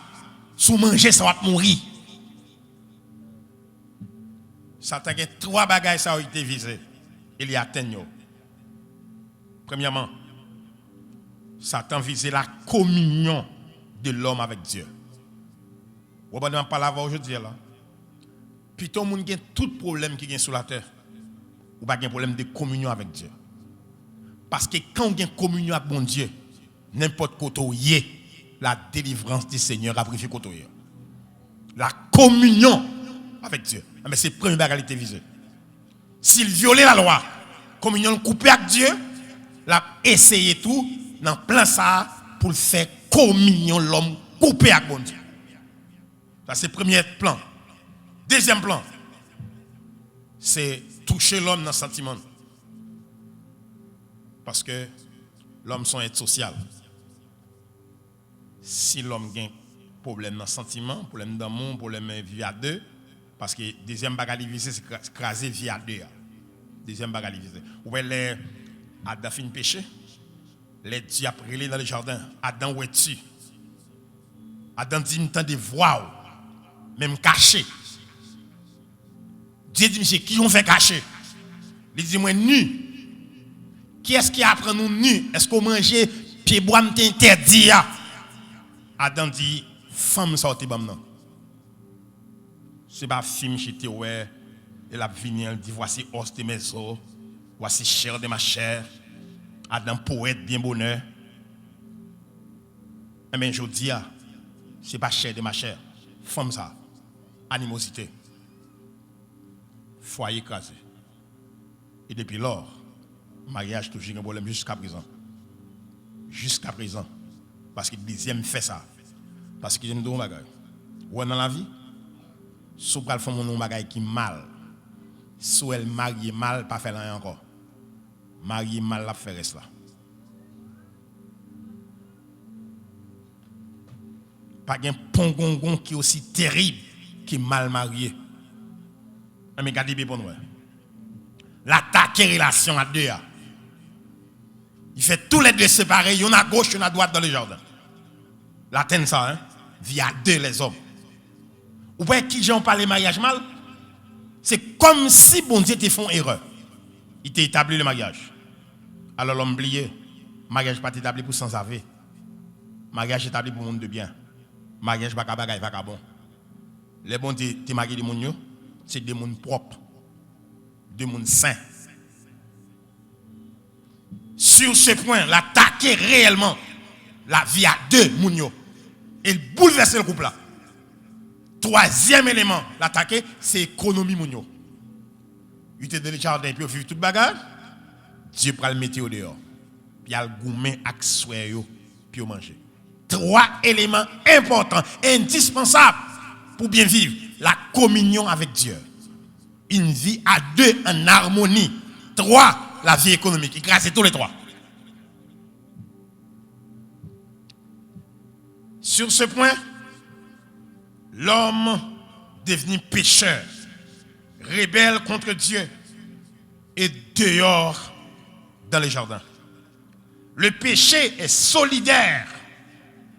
S7: Si vous mangez, ça va te mourir. Satan a 3 bagages ça a été visé. Il y a atteint. Premièrement, Satan visait la communion de l'homme avec Dieu. Vous ne pas là aujourd'hui là. Plutôt moun gen tout problème qui est sur la terre. Ou pas un problème de communion avec Dieu. Parce que quand on a une communion avec mon Dieu, n'importe quoi la délivrance du Seigneur a privé côté. La communion avec Dieu. Mais c'est le premier bagage qui est visé. S'il violait la loi, communion coupée avec Dieu, l'a essayé tout dans plein ça pour faire communion l'homme coupé avec mon Dieu. Ça c'est le premier plan. Deuxième plan, c'est toucher l'homme dans le sentiment. Parce que l'homme est un être social. Si l'homme a un problème dans le sentiment, problème d'amour, problème de vie à deux, parce que deuxième bagage visé, c'est écraser vie à deux. Deuxième bagage visé. Ou bien les Adam fin péché, les dieux après dans le jardin, Adam où es-tu? Adam dit m'entend des voix, même caché. Dieu dit monsieur, qui on fait cacher? Il dit moi nu. Qui est-ce qui apprend nous nu? Est-ce qu'on mange pied bois m'interdit? Adam dit femme sorti bam non. C'est pas film chité ouais, elle a venu elle dit voici os de mes os, voici chair de ma chair. Adam poète bien bonheur. Mais je dis c'est pas chair de ma chair. Femme ça. Animosité. Foyer écrasé. Et depuis lors, mariage toujours un problème jusqu'à présent. Jusqu'à présent. Parce que le deuxième fait ça. Parce que je ne dis pas ou dans la vie, si vous faites un bagage qui mal, si elle marie mal, pas faire rien encore. Marier mal, la faire reste là. Pas un pongongon qui est aussi terrible qui est mal marié. Mais regardez bien pour nous. L'attaque relation à deux. Il fait tous les deux séparés, il y en a à gauche, il y en a à droite dans le jardin. La tenne ça, hein? Via deux les hommes. Ou bien qui j'en parle mariage mal? C'est comme si bon Dieu te font erreur. Il t'a établi le mariage. Alors l'homme oublié, mariage pas établi pour sans avoir. Mariage établi pour le monde de bien. Mariage pas bagay pas bon. Les bons t'es marié de monde, c'est des monde propres, des monde saints. Sur ce point, l'attaquer réellement la vie à deux mounio. Et bouleverser le couple là. Troisième élément, l'attaquer, c'est l'économie mounio. Il était dans le jardin, puis il fait tout le bagage. Dieu prend le mettre au dehors. Puis il y a le gourmet avec souhait, puis il mange. 3 éléments importants, indispensables pour bien vivre. La communion avec Dieu. Une vie à deux en harmonie. 3, la vie économique. Il crase tous les 3. Sur ce point, l'homme devenu pécheur, rebelle contre Dieu et dehors dans les jardins. Le péché est solidaire,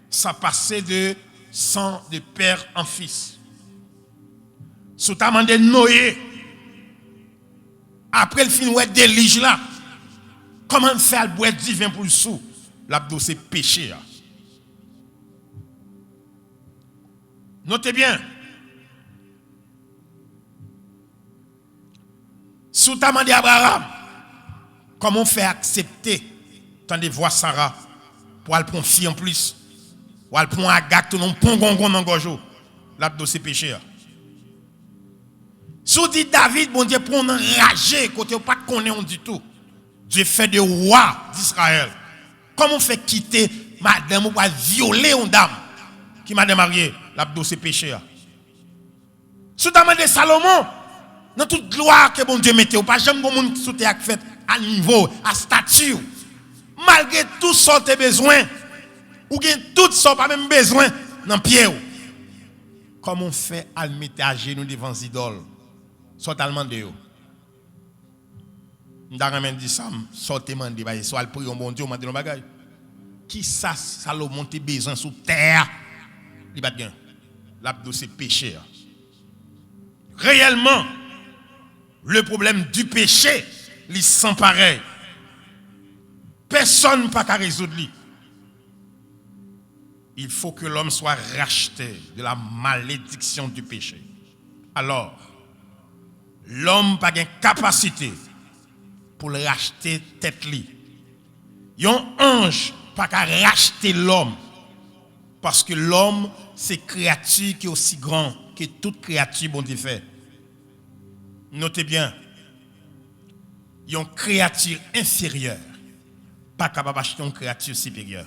S7: ça passait de sang de père en fils. Sous ta demandé Noé, après le film de l'élige là, comment faire le boire divin pour le sou? L'abdo c'est péché. Notez bien. Sous ta demandé Abraham, comment faire accepter tant de voix Sarah pour aller prendre fille en plus, pour aller prendre Agat, tout non pongongon dans gojo. L'abdo c'est péché. Sous dit David, bon Dieu, pour enrager, côté pas connaître du tout. Dieu fait de roi d'Israël. Comment on fait quitter madame ou pas violer une dame qui m'a marié, l'abdo c'est péché. Sous ta de Salomon, dans toute gloire que bon Dieu mette, ou pas jamais bon monde sous terre fait à niveau, à statut. Malgré tout ce que tu as besoin, ou bien tout ce que pas même besoin dans pied. Comment on fait à le mettre à genoux devant les idoles? Totalement de eux. Nous avons dit ça, sortez-moi de soit le prix au bon Dieu, on m'a dit nos bagages. qui ça Salomon te besoin sous terre, il pas gain. L'abdo c'est péché. Réellement, le problème du péché, il sans pareil. Personne ne peut pas résoudre lui. Il faut que l'homme soit racheté de la malédiction du péché. Alors, l'homme n'a pas de capacité pour le racheter tête li. Un ange n'a pas de racheter l'homme. Parce que l'homme, c'est une créature qui est aussi grande que toute créature bon Dieu fait. Notez bien, une créature inférieure, pas capable d'acheter une créature supérieure.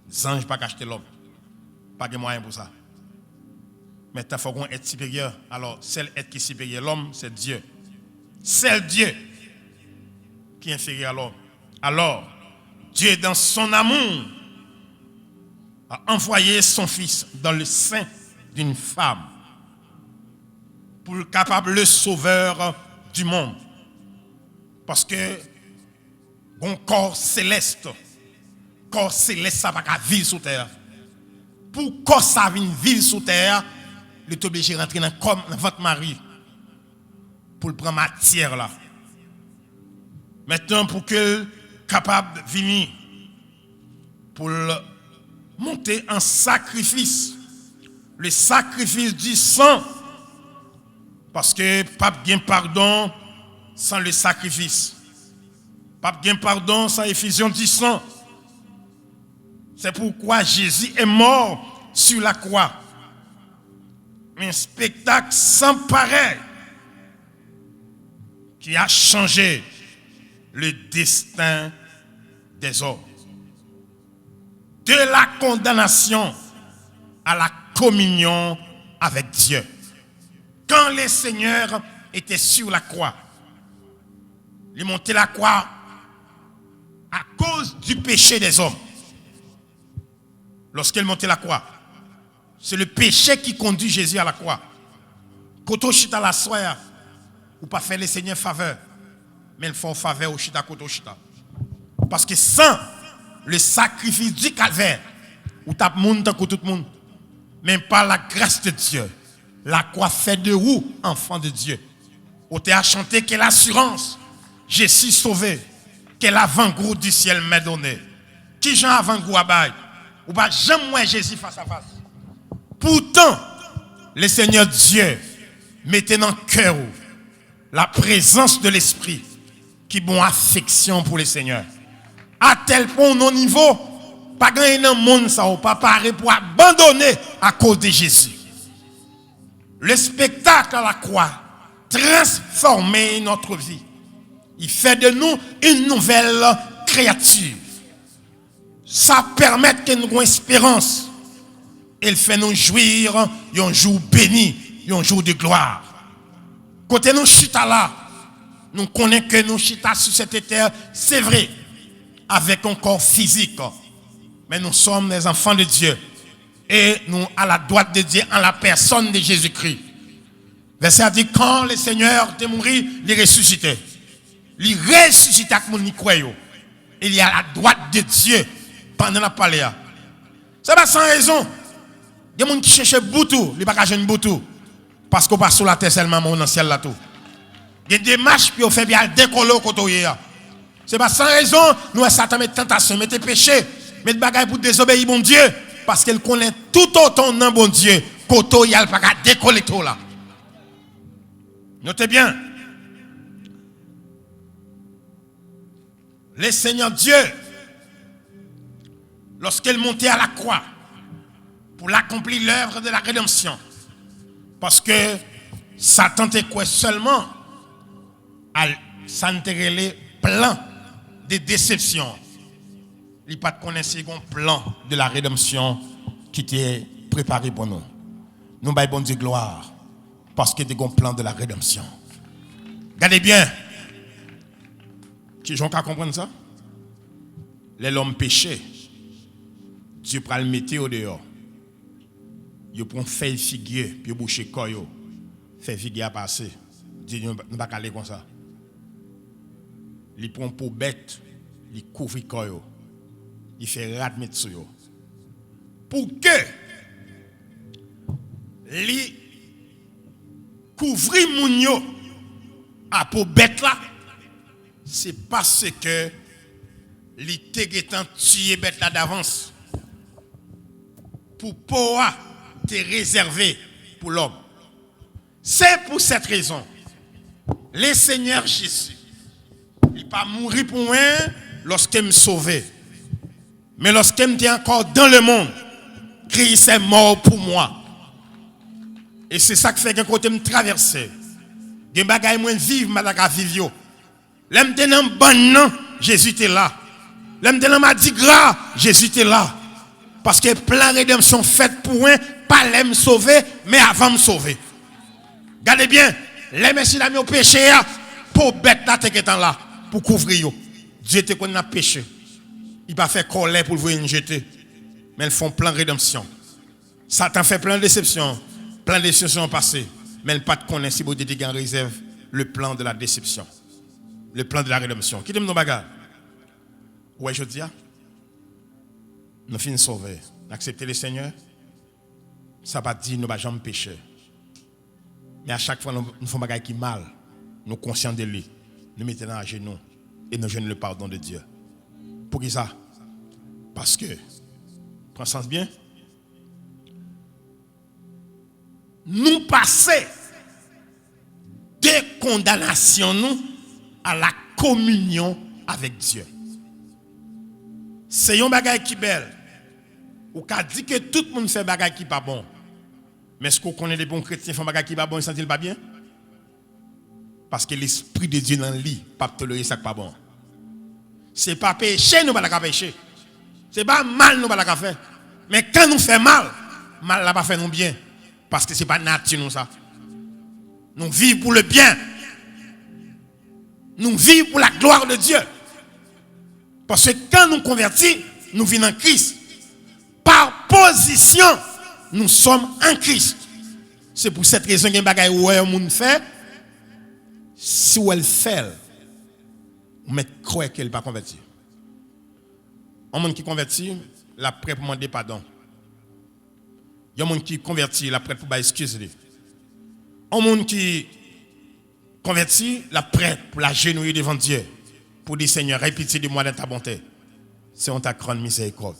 S7: Les anges pas acheter l'homme. Pas de moyen pour ça. Mais il faut qu'on être supérieur. Alors, celle être qui est supérieur à l'homme, c'est Dieu. C'est Dieu qui est inférieur à l'homme. Alors, Dieu, dans son amour, a envoyé son fils dans le sein d'une femme pour le capable le sauveur du monde. Parce que bon corps céleste, ça va pas vivre sur terre. Pour que ça vienne vivre sur terre, il est obligé de rentrer dans votre mari pour le prendre matière là. Maintenant, pour que capable de venir pour le monter en sacrifice, le sacrifice du sang, parce que pas de pardon sans le sacrifice, pas de pardon sans effusion du sang. C'est pourquoi Jésus est mort sur la croix. Un spectacle sans pareil qui a changé le destin des hommes. De la condamnation à la communion avec Dieu. Quand le Seigneur était sur la croix, il est monté la croix à cause du péché des hommes. Lorsqu'il montait la croix, c'est le péché qui conduit Jésus à la croix. Koto chita la soya, ou pas faire le Seigneur faveur, mais il faut faveur au chita koto chita. Parce que sans le sacrifice du calvaire, ou tape monde tant que tout le monde, même par la grâce de Dieu, la croix fait de vous enfants de Dieu. Ou t'es à chanter quelle assurance, je suis sauvé, quel avant-goût du ciel m'est donné. Qui j'en avant-goût à bail? Ou pas jamais moins Jésus face à face. Pourtant, le Seigneur Dieu mettait dans le cœur la présence de l'Esprit qui bon affection pour le Seigneur. À tel point, au niveau, pas gagner dans le monde, ça ou pas parer pour abandonner à cause de Jésus. Le spectacle à la croix transforme notre vie. Il fait de nous une nouvelle créature. Ça permet que nous ayons espérance. Il fait nous jouir un jour béni, un jour de gloire. Côté nous chita là, nous connaissons que nous chita sur cette terre, c'est vrai, avec un corps physique. Mais nous sommes des enfants de Dieu. Et nous à la droite de Dieu en la personne de Jésus-Christ. Verset a dit, quand le Seigneur est mort, il est ressuscité. Il ressuscite avec mon croyant. Il est à la droite de Dieu pendant la parole. C'est pas sans raison. Il y a des gens qui cherchent boutou, ils ne pas jeune boutou. Parce qu'on passe sur la terre seulement, dans le ciel là tout. Il y a des marches qui ont fait bien décoller au côté. C'est pas sans raison, nous, Satan met tentation, met péché, met des bagages pour désobéir mon Dieu. Parce qu'il connaît tout autant dans bon Dieu, côté il y a pas décoller tout là. Notez bien. Le Seigneur Dieu, lorsqu'il montait à la croix pour l'accomplir l'œuvre de la rédemption, parce que Satan était quoi seulement à s'intégrer plan de déception. Il n'y a pas de connaissance un plan de la rédemption qui était préparé pour nous. Nous baillons bon Dieu gloire parce qu'il y a un plan de la rédemption. Regardez bien. Qui j'en comprendre ça? L'homme péché, Dieu prend le mettre au dehors. Il prend feuille figuier, puis il bouche koyo. Fait figuier à passer. Dieu ne va pas aller comme ça. Il prend pour bête, il couvre koyo. il fait rat mettre sur eux. Pour que li couvrir moun yo à pour bête là, c'est parce que li te getan tuer bête là d'avance pour pouvoir te réserver pour l'homme. C'est pour cette raison le Seigneur Jésus il pas mourir pour moi lorsqu'il me sauvé, mais lorsqu'il me était encore dans le monde, Christ est mort pour moi. Et c'est ça qui fait qu'un côté me traverser. Des bagailles moins vivre, madaka vivre. L'aime tenant bon non, Jésus était là. L'aime tenant m'a dit gras, Jésus était là. Parce que plein rédemption faite pour moi, pas l'aime sauver, mais avant me sauver. Regardez bien, les messieurs d'amis au péché, pour bête là, t'es là, pour couvrir. Dieu te connaît péché. Il va faire colère pour le voir jeter. Mais ils font plein de rédemption. Satan fait plein de déceptions. Plein de déceptions passées. Mais ils pas de connaître si vous avez en réserve le plan de la déception. Le plan de la rédemption. Qui t'aime nos bagages? Ouais, je dis, nous finissons sauvés. Accepter le Seigneur, ça va dire nous ne jamais pécher. Mais à chaque fois, nous faisons des bagages qui mal. Nous conscients de lui. Nous mettons à genoux et nous jeûnons le pardon de Dieu. Pour qui ça? Parce que, prends sens bien, nous passons de condamnation nous à la communion avec Dieu. C'est un bagage qui est belle. Ou qu'a dit que tout le monde fait bagage qui pas bon. Mais est-ce qu'on connaît les bons chrétiens font bagage qui pas bon, ils sentent pas bien? Parce que l'esprit de Dieu dans le lit, pas tolérer ça qui pas bon. C'est pas péché nous pas pécher. C'est pas mal nous pas faire. Mais quand nous fait mal, mal là pas fait nous bien. Parce que c'est pas nature nous ça. Nous vivons pour le bien. Nous vivons pour la gloire de Dieu. Parce que quand nous convertis, nous vivons en Christ. Par position, nous sommes en Christ. C'est pour cette raison qu'il y a des bagages où un monde fait. Si elle fait, on met croire qu'elle n'est pas convertie. Un monde qui convertit, la prête pour demander pardon. Il y a un monde qui convertit, la prête pour excuser. Un monde qui convertit, la prête pour la genouiller devant Dieu. Pour dire Seigneur, aie pitié de moi dans ta bonté. C'est en ta grande miséricorde.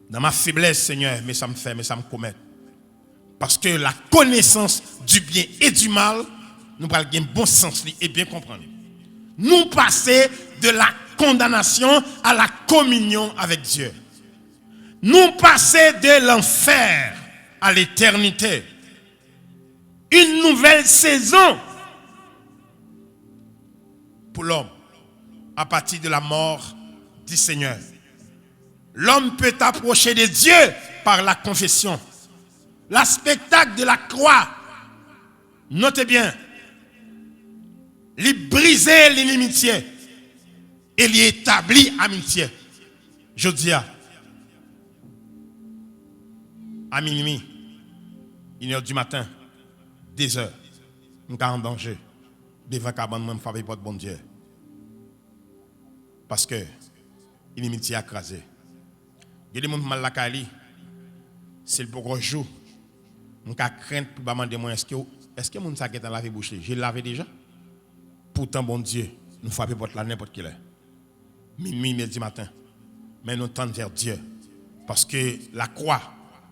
S7: Dans ma faiblesse, Seigneur, mais ça me fait, mais ça me commet. Parce que la connaissance du bien et du mal, nous allons avoir un bon sens et bien comprendre. Nous passer de la condamnation à la communion avec Dieu. Nous passer de l'enfer à l'éternité. Une nouvelle saison pour l'homme à partir de la mort du Seigneur. L'homme peut approcher de Dieu par la confession. Le spectacle de la croix, notez bien, il briser l'inimitié et il établit amitié. Je dis à minuit, 1h du matin, 2h, nous sommes en danger devant cabane même faveur pour bon Dieu. Parce que l'inimitié a crasé. Il y a des gens qui mal la cali. C'est le bon jour. Nous avons crainte pour demander moi est-ce que mon sac est dans la vie bouchée? Je l'ai lavé déjà. Pourtant bon Dieu, nous frappons porte là n'importe qui est. Minuit, midi matin. Mais nous tendons vers Dieu parce que la croix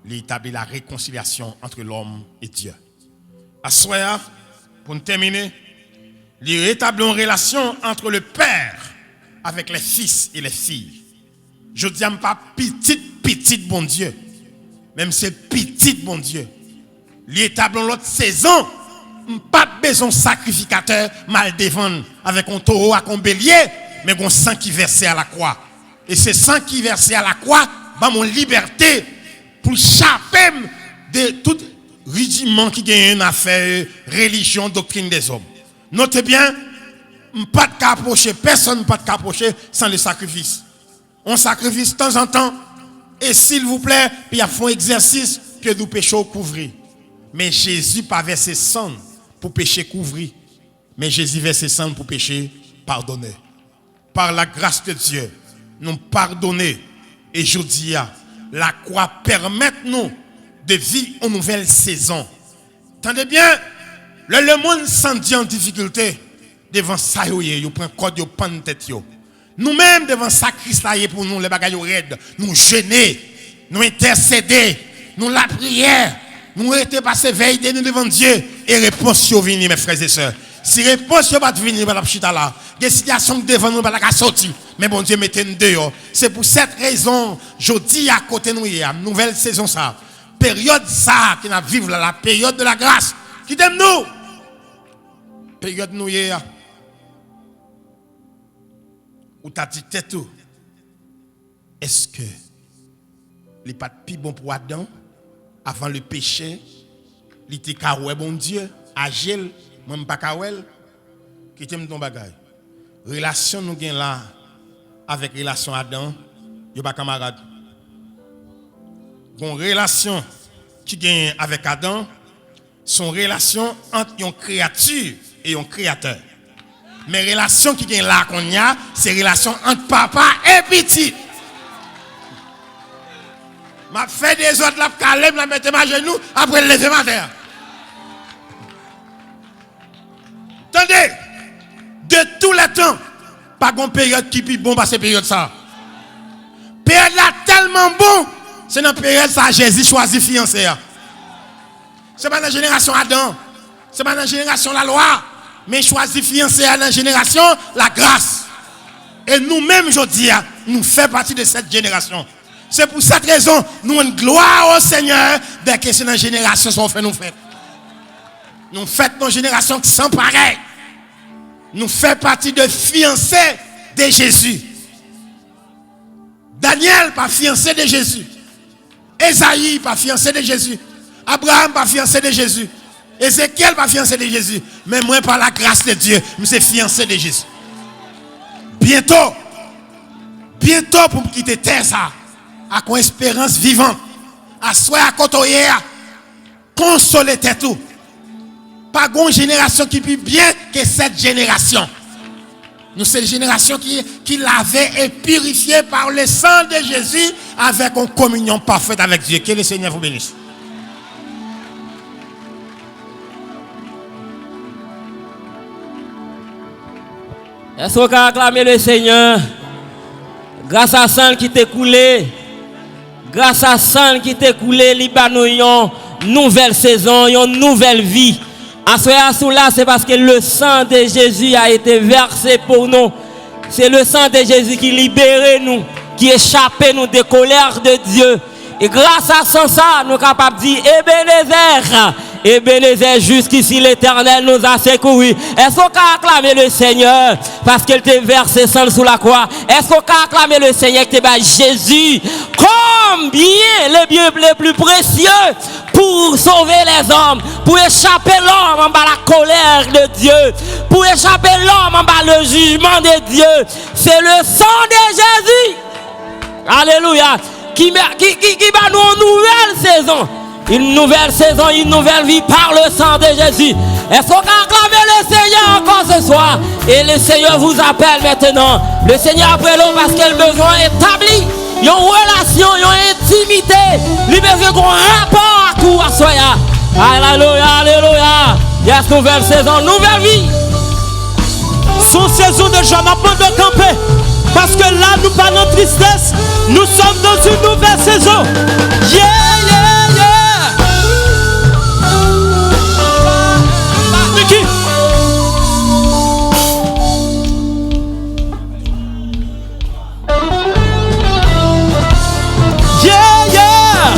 S7: établit la réconciliation entre l'homme et Dieu. À soir, pour nous terminer, il rétablit une relation entre le Père avec les fils et les filles. Je ne dis pas petit bon Dieu. Même c'est petit bon Dieu. Il établit l'autre saison. Pas besoin de sacrificateur mal défendre avec un taureau à un bélier, mais un sang qui versé à la croix. Et ce sang qui versé à la croix, bah mon liberté pour échapper de tout rudiment qui gagne une affaire, religion, doctrine des hommes. Notez bien, pas de approcher, personne pas de approcher sans le sacrifice. On sacrifice de temps en temps, et s'il vous plaît, puis il y a un exercice que nous péchons couvrir. Mais Jésus pas versé sang pour pécher couvrir, mais Jésus versé sang pour pécher pardonner. Par la grâce de Dieu,
S8: nous pardonner. Et je dis, la croix permet nous de vivre une nouvelle saison. Tendez bien, le monde sent en difficulté devant ça, vous prenez code, vous prenez tête. Nous-mêmes, devant ça, Christ là pour nous, les bagages raides, nous gêner, nous intercéder, nous la prière, nous étions passés veille de nous devant Dieu et réponse vient, mes frères et sœurs. Si réponse va venir par la chita là, des situations devant nous par la sortie, mais bon Dieu mettez nous dehors. C'est pour cette raison, je dis à côté nous hier, nouvelle saison ça, période ça qui n'a vivre là, la période de la grâce, qui t'aime nous. Période nous hier. Où t'as dit tout. Est-ce que les pas plus bon pour Adam avant le péché, il était carré bon Dieu, agile, même pas carré, qui t'aime ton bagage. Relation nous gain là avec relation Adam, yo pas camarade. Bon relation qui gagne avec Adam, son relation entre une créature et un créateur. Mais relation qui gagne là qu'on y a, c'est relation entre papa et petit. M'a fait des autres la calme, la mettre ma genou après le lever ma terre. Attendez, de tout le temps, pas une période qui est bon, pas cette période ça. Période là tellement bon, c'est dans la période ça Jésus choisit fiancé. C'est pas dans la génération Adam, c'est pas dans la génération la loi, mais choisit fiancé dans la génération la grâce. Et nous-mêmes, je dis, nous faisons partie de cette génération. C'est pour cette raison, nous avons une gloire au Seigneur dès que c'est dans la génération qu'on fait nous faire. Nous faisons une génération qui sont pareil. Nous faisons partie de fiancés de Jésus. Daniel, pas fiancé de Jésus. Esaïe, pas fiancé de Jésus. Abraham, pas fiancé de Jésus. Ézéchiel, pas fiancé de Jésus. Mais moi, par la grâce de Dieu, je suis fiancé de Jésus. Bientôt, pour me quitter terre, ça, à quoi espérance vivante, à soi à côté, consoler tout. Pas une génération qui vit bien que cette génération. Nous, c'est une génération qui lavée et purifiée par le sang de Jésus avec une communion parfaite avec Dieu. Que le Seigneur vous bénisse.
S6: Est-ce qu'on peut acclamer le Seigneur? Grâce à sang qui t'est coulé, grâce à sang qui t'est coulé, Libanon, une nouvelle saison, une nouvelle vie. À ce là, c'est parce que le sang de Jésus a été versé pour nous. C'est le sang de Jésus qui libère nous, qui échappe nous des colères de Dieu. Et grâce à ça, nous sommes capables de dire Ebenezer, jusqu'ici l'éternel nous a secouru. Est-ce qu'on peut acclamer le Seigneur parce qu'il t'a versé sang sous la croix? Est-ce qu'on peut acclamer le Seigneur qui t'a Jésus comme bien les biens les plus précieux pour sauver les hommes, pour échapper l'homme en bas la colère de Dieu, pour échapper l'homme en bas le jugement de Dieu? C'est le sang de Jésus. Alléluia. Qui va nous une nouvelle saison. Une nouvelle saison, une nouvelle vie par le sang de Jésus. Est-ce qu'on peut acclamer le Seigneur encore ce soir? Et le Seigneur vous appelle maintenant. Le Seigneur appelle parce qu'il a besoin d'établir une relation, une intimité. Il a besoin d'un rapport à tout à soi. Alléluia, alléluia. Yes, nouvelle saison, nouvelle vie.
S1: Son saison de joie, n'a pas de camper. Parce que là, nous pas dans tristesse. Nous sommes dans une nouvelle saison. Yeah, yeah, yeah. Yeah, yeah.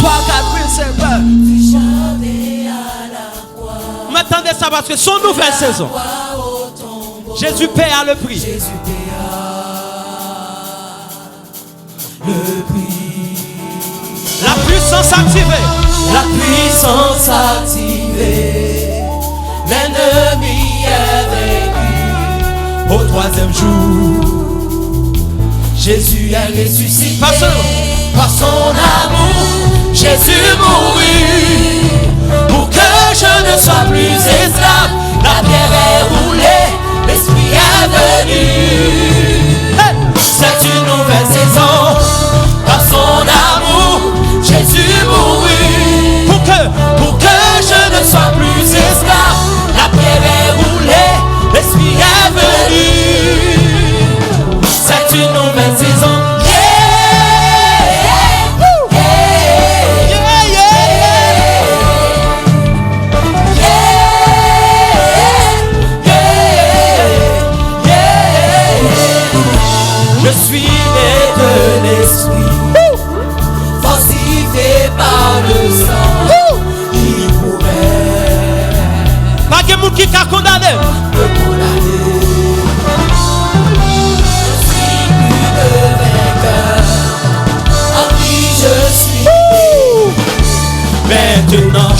S1: Toi, Gabriel Serpent. M'attendez ça parce que son nouvelle saison. Jésus paiera le prix.
S2: Jésus paiera le prix.
S1: La puissance activée.
S2: La puissance activée. L'ennemi est vaincu. Au troisième jour, Jésus est ressuscité.
S1: Par
S2: son amour, Jésus mourut. Pour que je ne sois plus esclave, la pierre est roulée. L'esprit est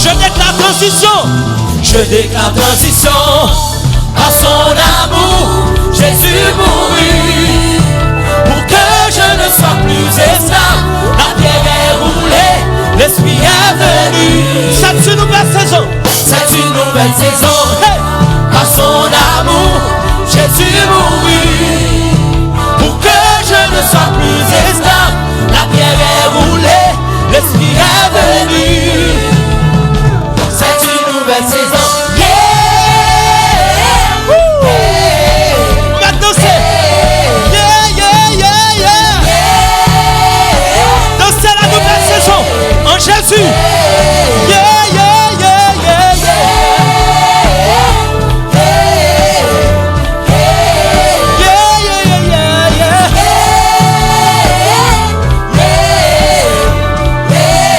S1: Je déclare transition.
S2: Je déclare transition. À son amour, Jésus mourut pour que je ne sois plus esclave. La pierre est roulée, l'esprit est venu.
S1: C'est une nouvelle saison.
S2: C'est une nouvelle saison.
S1: Hey.
S2: À son amour, Jésus mourut pour que je ne sois plus esclave. La pierre est roulée, l'esprit est venu. C'est une nouvelle saison.
S1: Maintenant c'est dansez la nouvelle saison en Jésus.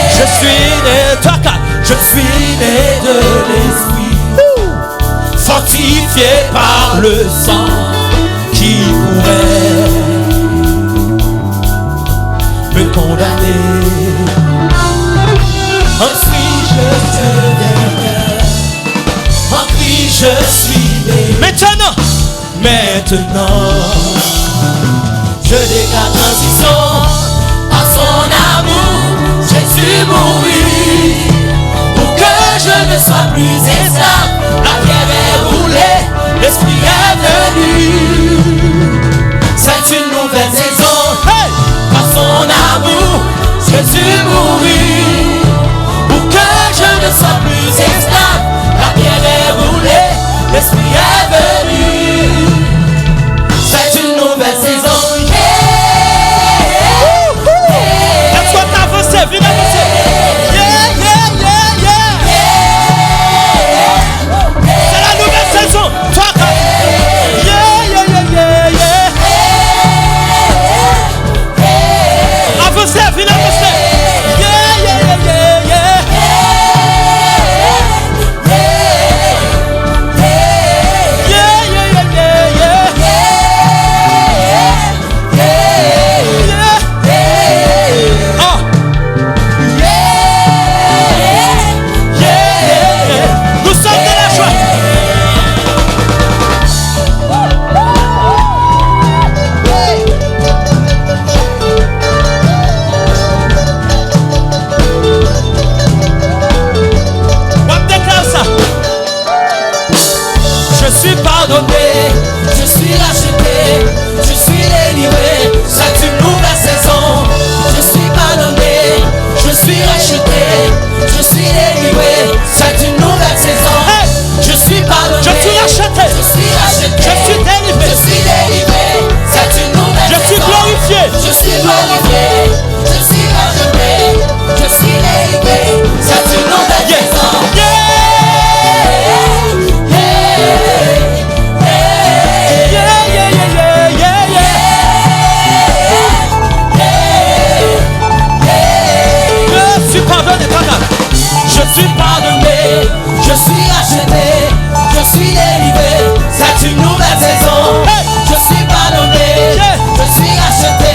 S1: Je suis né, toi,
S2: Je suis né de l'esprit, fortifié par le sang qui pourrait me condamner. En Christ je deviens, en Christ je suis né.
S1: maintenant.
S2: Je déclare transition. À son amour, Jésus mourut pour que je ne sois plus esclave. La pierre est roulée, l'esprit est venu. C'est une nouvelle saison.
S1: Hey.
S2: À son amour, Jésus mourut pour que je ne sois plus esclave. La pierre est roulée, l'esprit est venu. C'est une nouvelle saison.
S1: Est-ce qu'on t'a avancé? Viens avancer. C'est la nouvelle saison. Toi, avancez, viens avancer. Nous sommes de la joie. On déclare ça.
S2: Je suis pardonné, je suis racheté, je suis délivré. C'est une nouvelle saison. Je suis pardonné, je suis racheté, je suis délivré. C'est une nouvelle saison.
S1: Hey.
S2: Je suis pardonné,
S1: Je suis racheté.
S2: je suis racheté,
S1: Je suis délivré.
S2: je suis délivré. C'est une nouvelle
S1: Je suis
S2: saison.
S1: glorifié.
S2: Je suis glorifié, je suis racheté, je suis délivré. C'est une nouvelle saison.
S1: Je suis pardonné, pardon.
S2: Je suis pardonné, je suis racheté, je suis délivré. C'est une nouvelle saison.
S1: Hey.
S2: Je suis pardonné,
S1: Yeah.
S2: je suis racheté,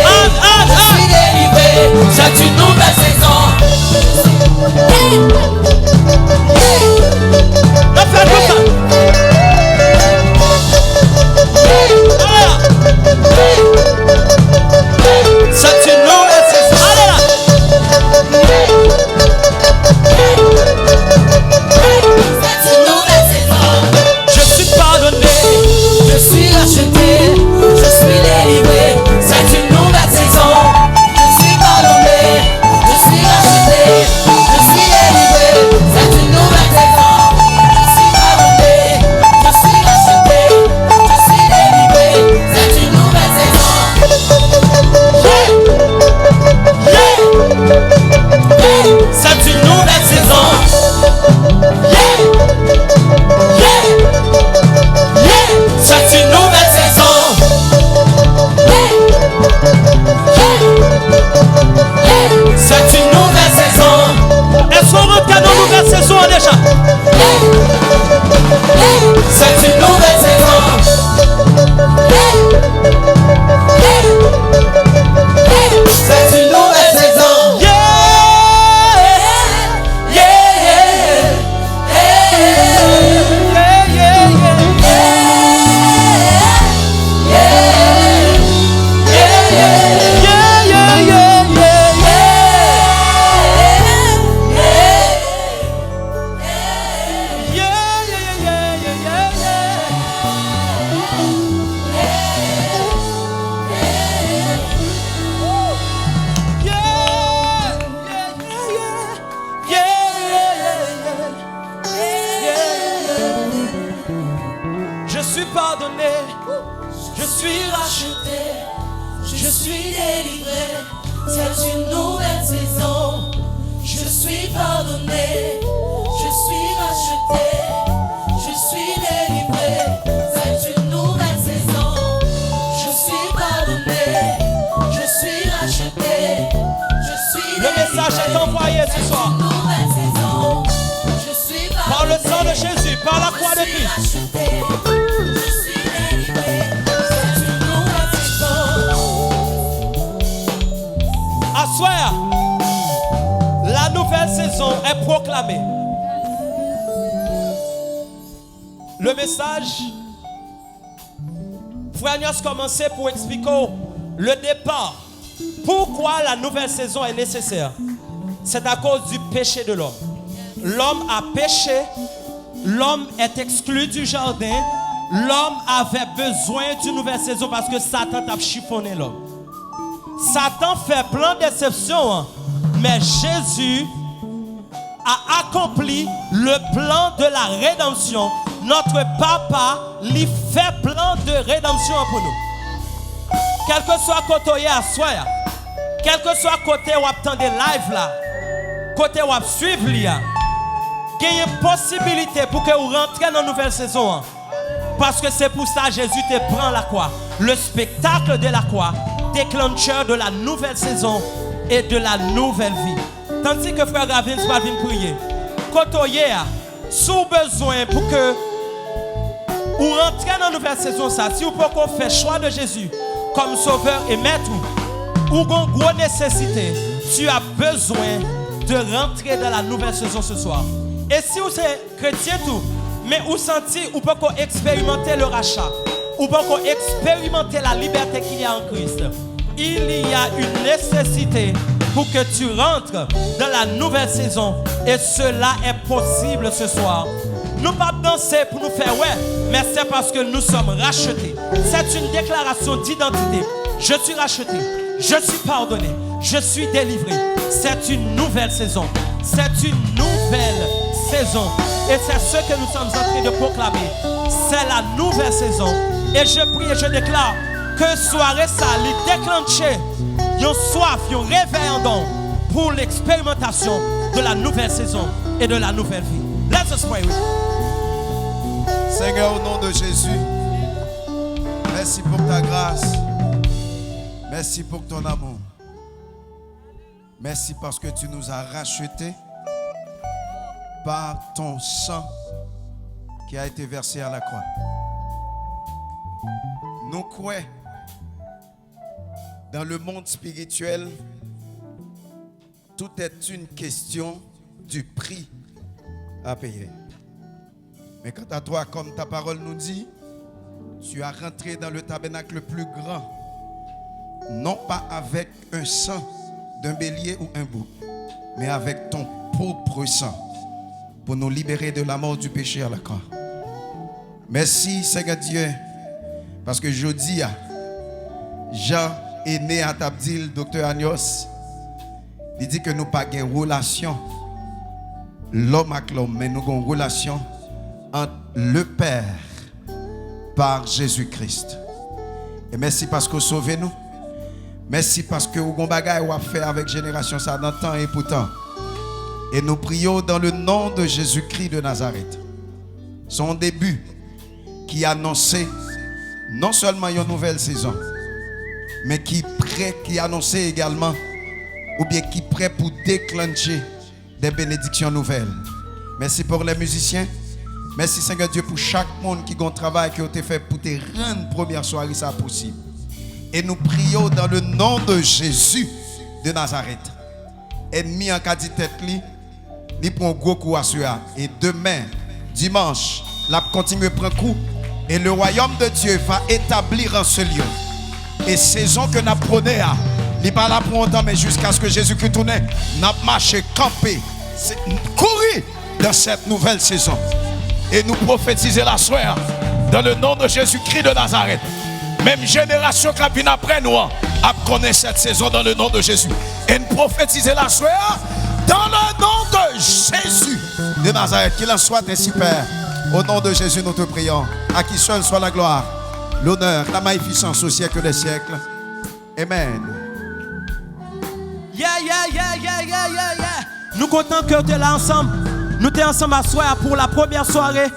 S2: je suis délivré. C'est une nouvelle saison.
S1: On fait comme ça. Voilà. C'est une nouvelle saison. Allez là.
S2: C'est une nouvelle saison.
S1: Je suis
S2: suis racheté, je suis délivré. C'est une nouvelle saison. Je suis pardonné, je suis racheté, je suis délivré. C'est une nouvelle saison. Je suis pardonné, je suis racheté, je suis
S1: Le
S2: délivré.
S1: message est envoyé ce soir.
S2: C'est une nouvelle saison. Je suis pardonné,
S1: Par le sang de Jésus, par la croix de
S2: je suis
S1: Christ.
S2: racheté, je suis délivré. C'est une nouvelle saison.
S1: Assoya, la nouvelle saison est proclamée. Le message, Frère Agnos commençait pour expliquer le départ. Pourquoi la nouvelle saison est nécessaire? C'est à cause du péché de l'homme. L'homme a péché, l'homme est exclu du jardin, l'homme avait besoin d'une nouvelle saison parce que Satan a chiffonné l'homme. Satan fait plein d'exceptions, hein, mais Jésus a accompli le plan de la rédemption. Notre papa lui fait plan de rédemption pour nous. Quel que soit côté à soi, quel que soit côté où attendez live là, côté où suivre là, il y a une possibilité pour que vous rentrez dans une nouvelle saison. Hein. Parce que c'est pour ça que Jésus te prend la croix. Le spectacle de la croix, déclencheur de la nouvelle saison et de la nouvelle vie. Tandis que frère Ravin va venir prier. Côté sous besoin pour que vous rentrez dans une nouvelle saison, ça, si vous pouvez faire choix de Jésus comme sauveur et maître, ou une grosse nécessité, tu as besoin de rentrer dans la nouvelle saison ce soir. Et si vous êtes chrétien tout, mais vous sentez, vous pouvez expérimenter le rachat, vous pouvez expérimenter la liberté qu'il y a en Christ. Il y a une nécessité pour que tu rentres dans la nouvelle saison. Et cela est possible ce soir. Nous pas danser pour nous faire ouais, mais c'est parce que nous sommes rachetés. C'est une déclaration d'identité. Je suis racheté, je suis pardonné, je suis délivré. C'est une nouvelle saison. C'est une nouvelle saison. Et c'est ce que nous sommes en train de proclamer. C'est la nouvelle saison. Et je prie et je déclare que soirée ça, les déclencher, une soif, un réveil en don pour l'expérimentation de la nouvelle saison et de la nouvelle vie. Let us pray.
S9: Seigneur, au nom de Jésus, merci pour ta grâce. Merci pour ton amour. Merci parce que tu nous as rachetés par ton sang qui a été versé à la croix. Nous croyons dans le monde spirituel, tout est une question du prix à payer. Mais quant à toi, comme ta parole nous dit, tu as rentré dans le tabernacle le plus grand, non pas avec un sang d'un bélier ou un bouc, mais avec ton propre sang, pour nous libérer de la mort du péché à la croix. Merci Seigneur Dieu, parce que jeudi, Jean est né à Tabdil, docteur Agnos. Il dit que nous n'avons pas de relation l'homme avec l'homme, mais nous avons une relation entre le Père par Jésus-Christ. Et merci parce que vous sauvez nous. Merci parce que vous avez des bagages à faire avec génération ça dans le temps et pourtant. Et nous prions dans le nom de Jésus-Christ de Nazareth. Son début qui annonçait non seulement une nouvelle saison, mais qui annonçait également, ou bien qui prêt pour déclencher des bénédictions nouvelles. Merci pour les musiciens. Merci Seigneur Dieu pour chaque monde qui a un travail qui a été fait pour te rendre première soirée ça possible. Et nous prions dans le nom de Jésus de Nazareth. Ennemi en cas de tête li prend un gros coup à soi. Et demain, dimanche, la continue prendre coup. Et le royaume de Dieu va établir en ce lieu. Et saison que nous prenons, il n'est pas là pour longtemps, mais jusqu'à ce que Jésus-Christ tourne, nous avons marché, campé, couru dans cette nouvelle saison. Et nous prophétisons la soirée dans le nom de Jésus-Christ de Nazareth. Même génération qui vient après nous a connu cette saison dans le nom de Jésus. Et nous prophétisons la soirée dans le nom de Jésus de Nazareth. Qu'il en soit ainsi, Père. Au nom de Jésus, nous te prions. À qui seul soit la gloire, l'honneur, la magnificence au siècle des siècles. Amen.
S1: Yeah. Nous comptons que tu es là ensemble. Nous sommes ensemble à soir pour la première soirée.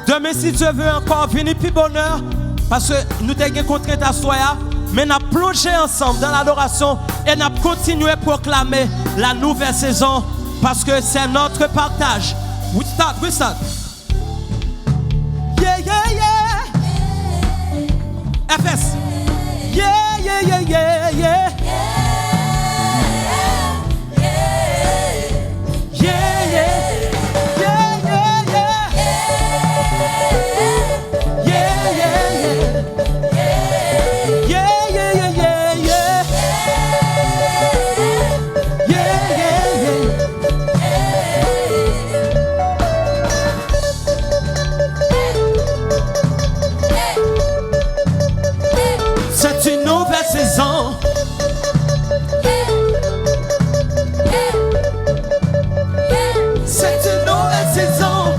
S1: Demain, si Dieu veut encore venir, plus bonheur. Parce que nous avons contraint à soir. Mais nous avons plongé ensemble dans l'adoration. Et nous avons continué à proclamer la nouvelle saison. Parce que c'est notre partage. We start. Yeah. FS. Yeah. C'est une nouvelle saison. C'est une nouvelle saison.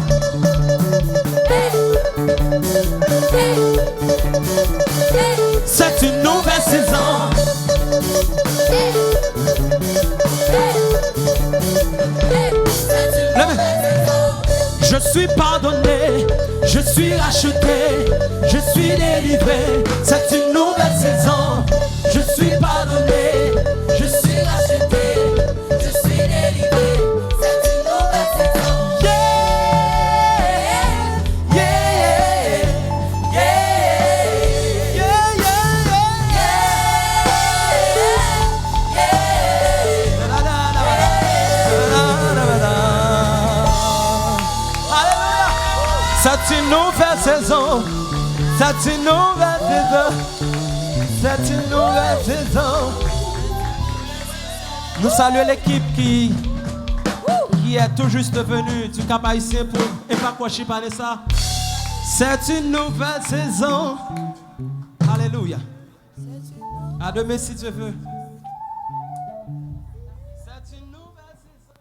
S1: C'est une nouvelle saison. Je suis pardonné, je suis racheté, je suis délivré. C'est une nouvelle saison. Je suis pardonné, je suis racheté, je suis délivré. C'est une nouvelle saison. C'est une nouvelle saison. C'est une nouvelle saison. C'est une nouvelle saison. Nous saluons l'équipe qui est tout juste venue du Cap Haïtien pour évacuer par ça. C'est une nouvelle saison. Alléluia. À demain si Dieu veut. C'est une nouvelle saison.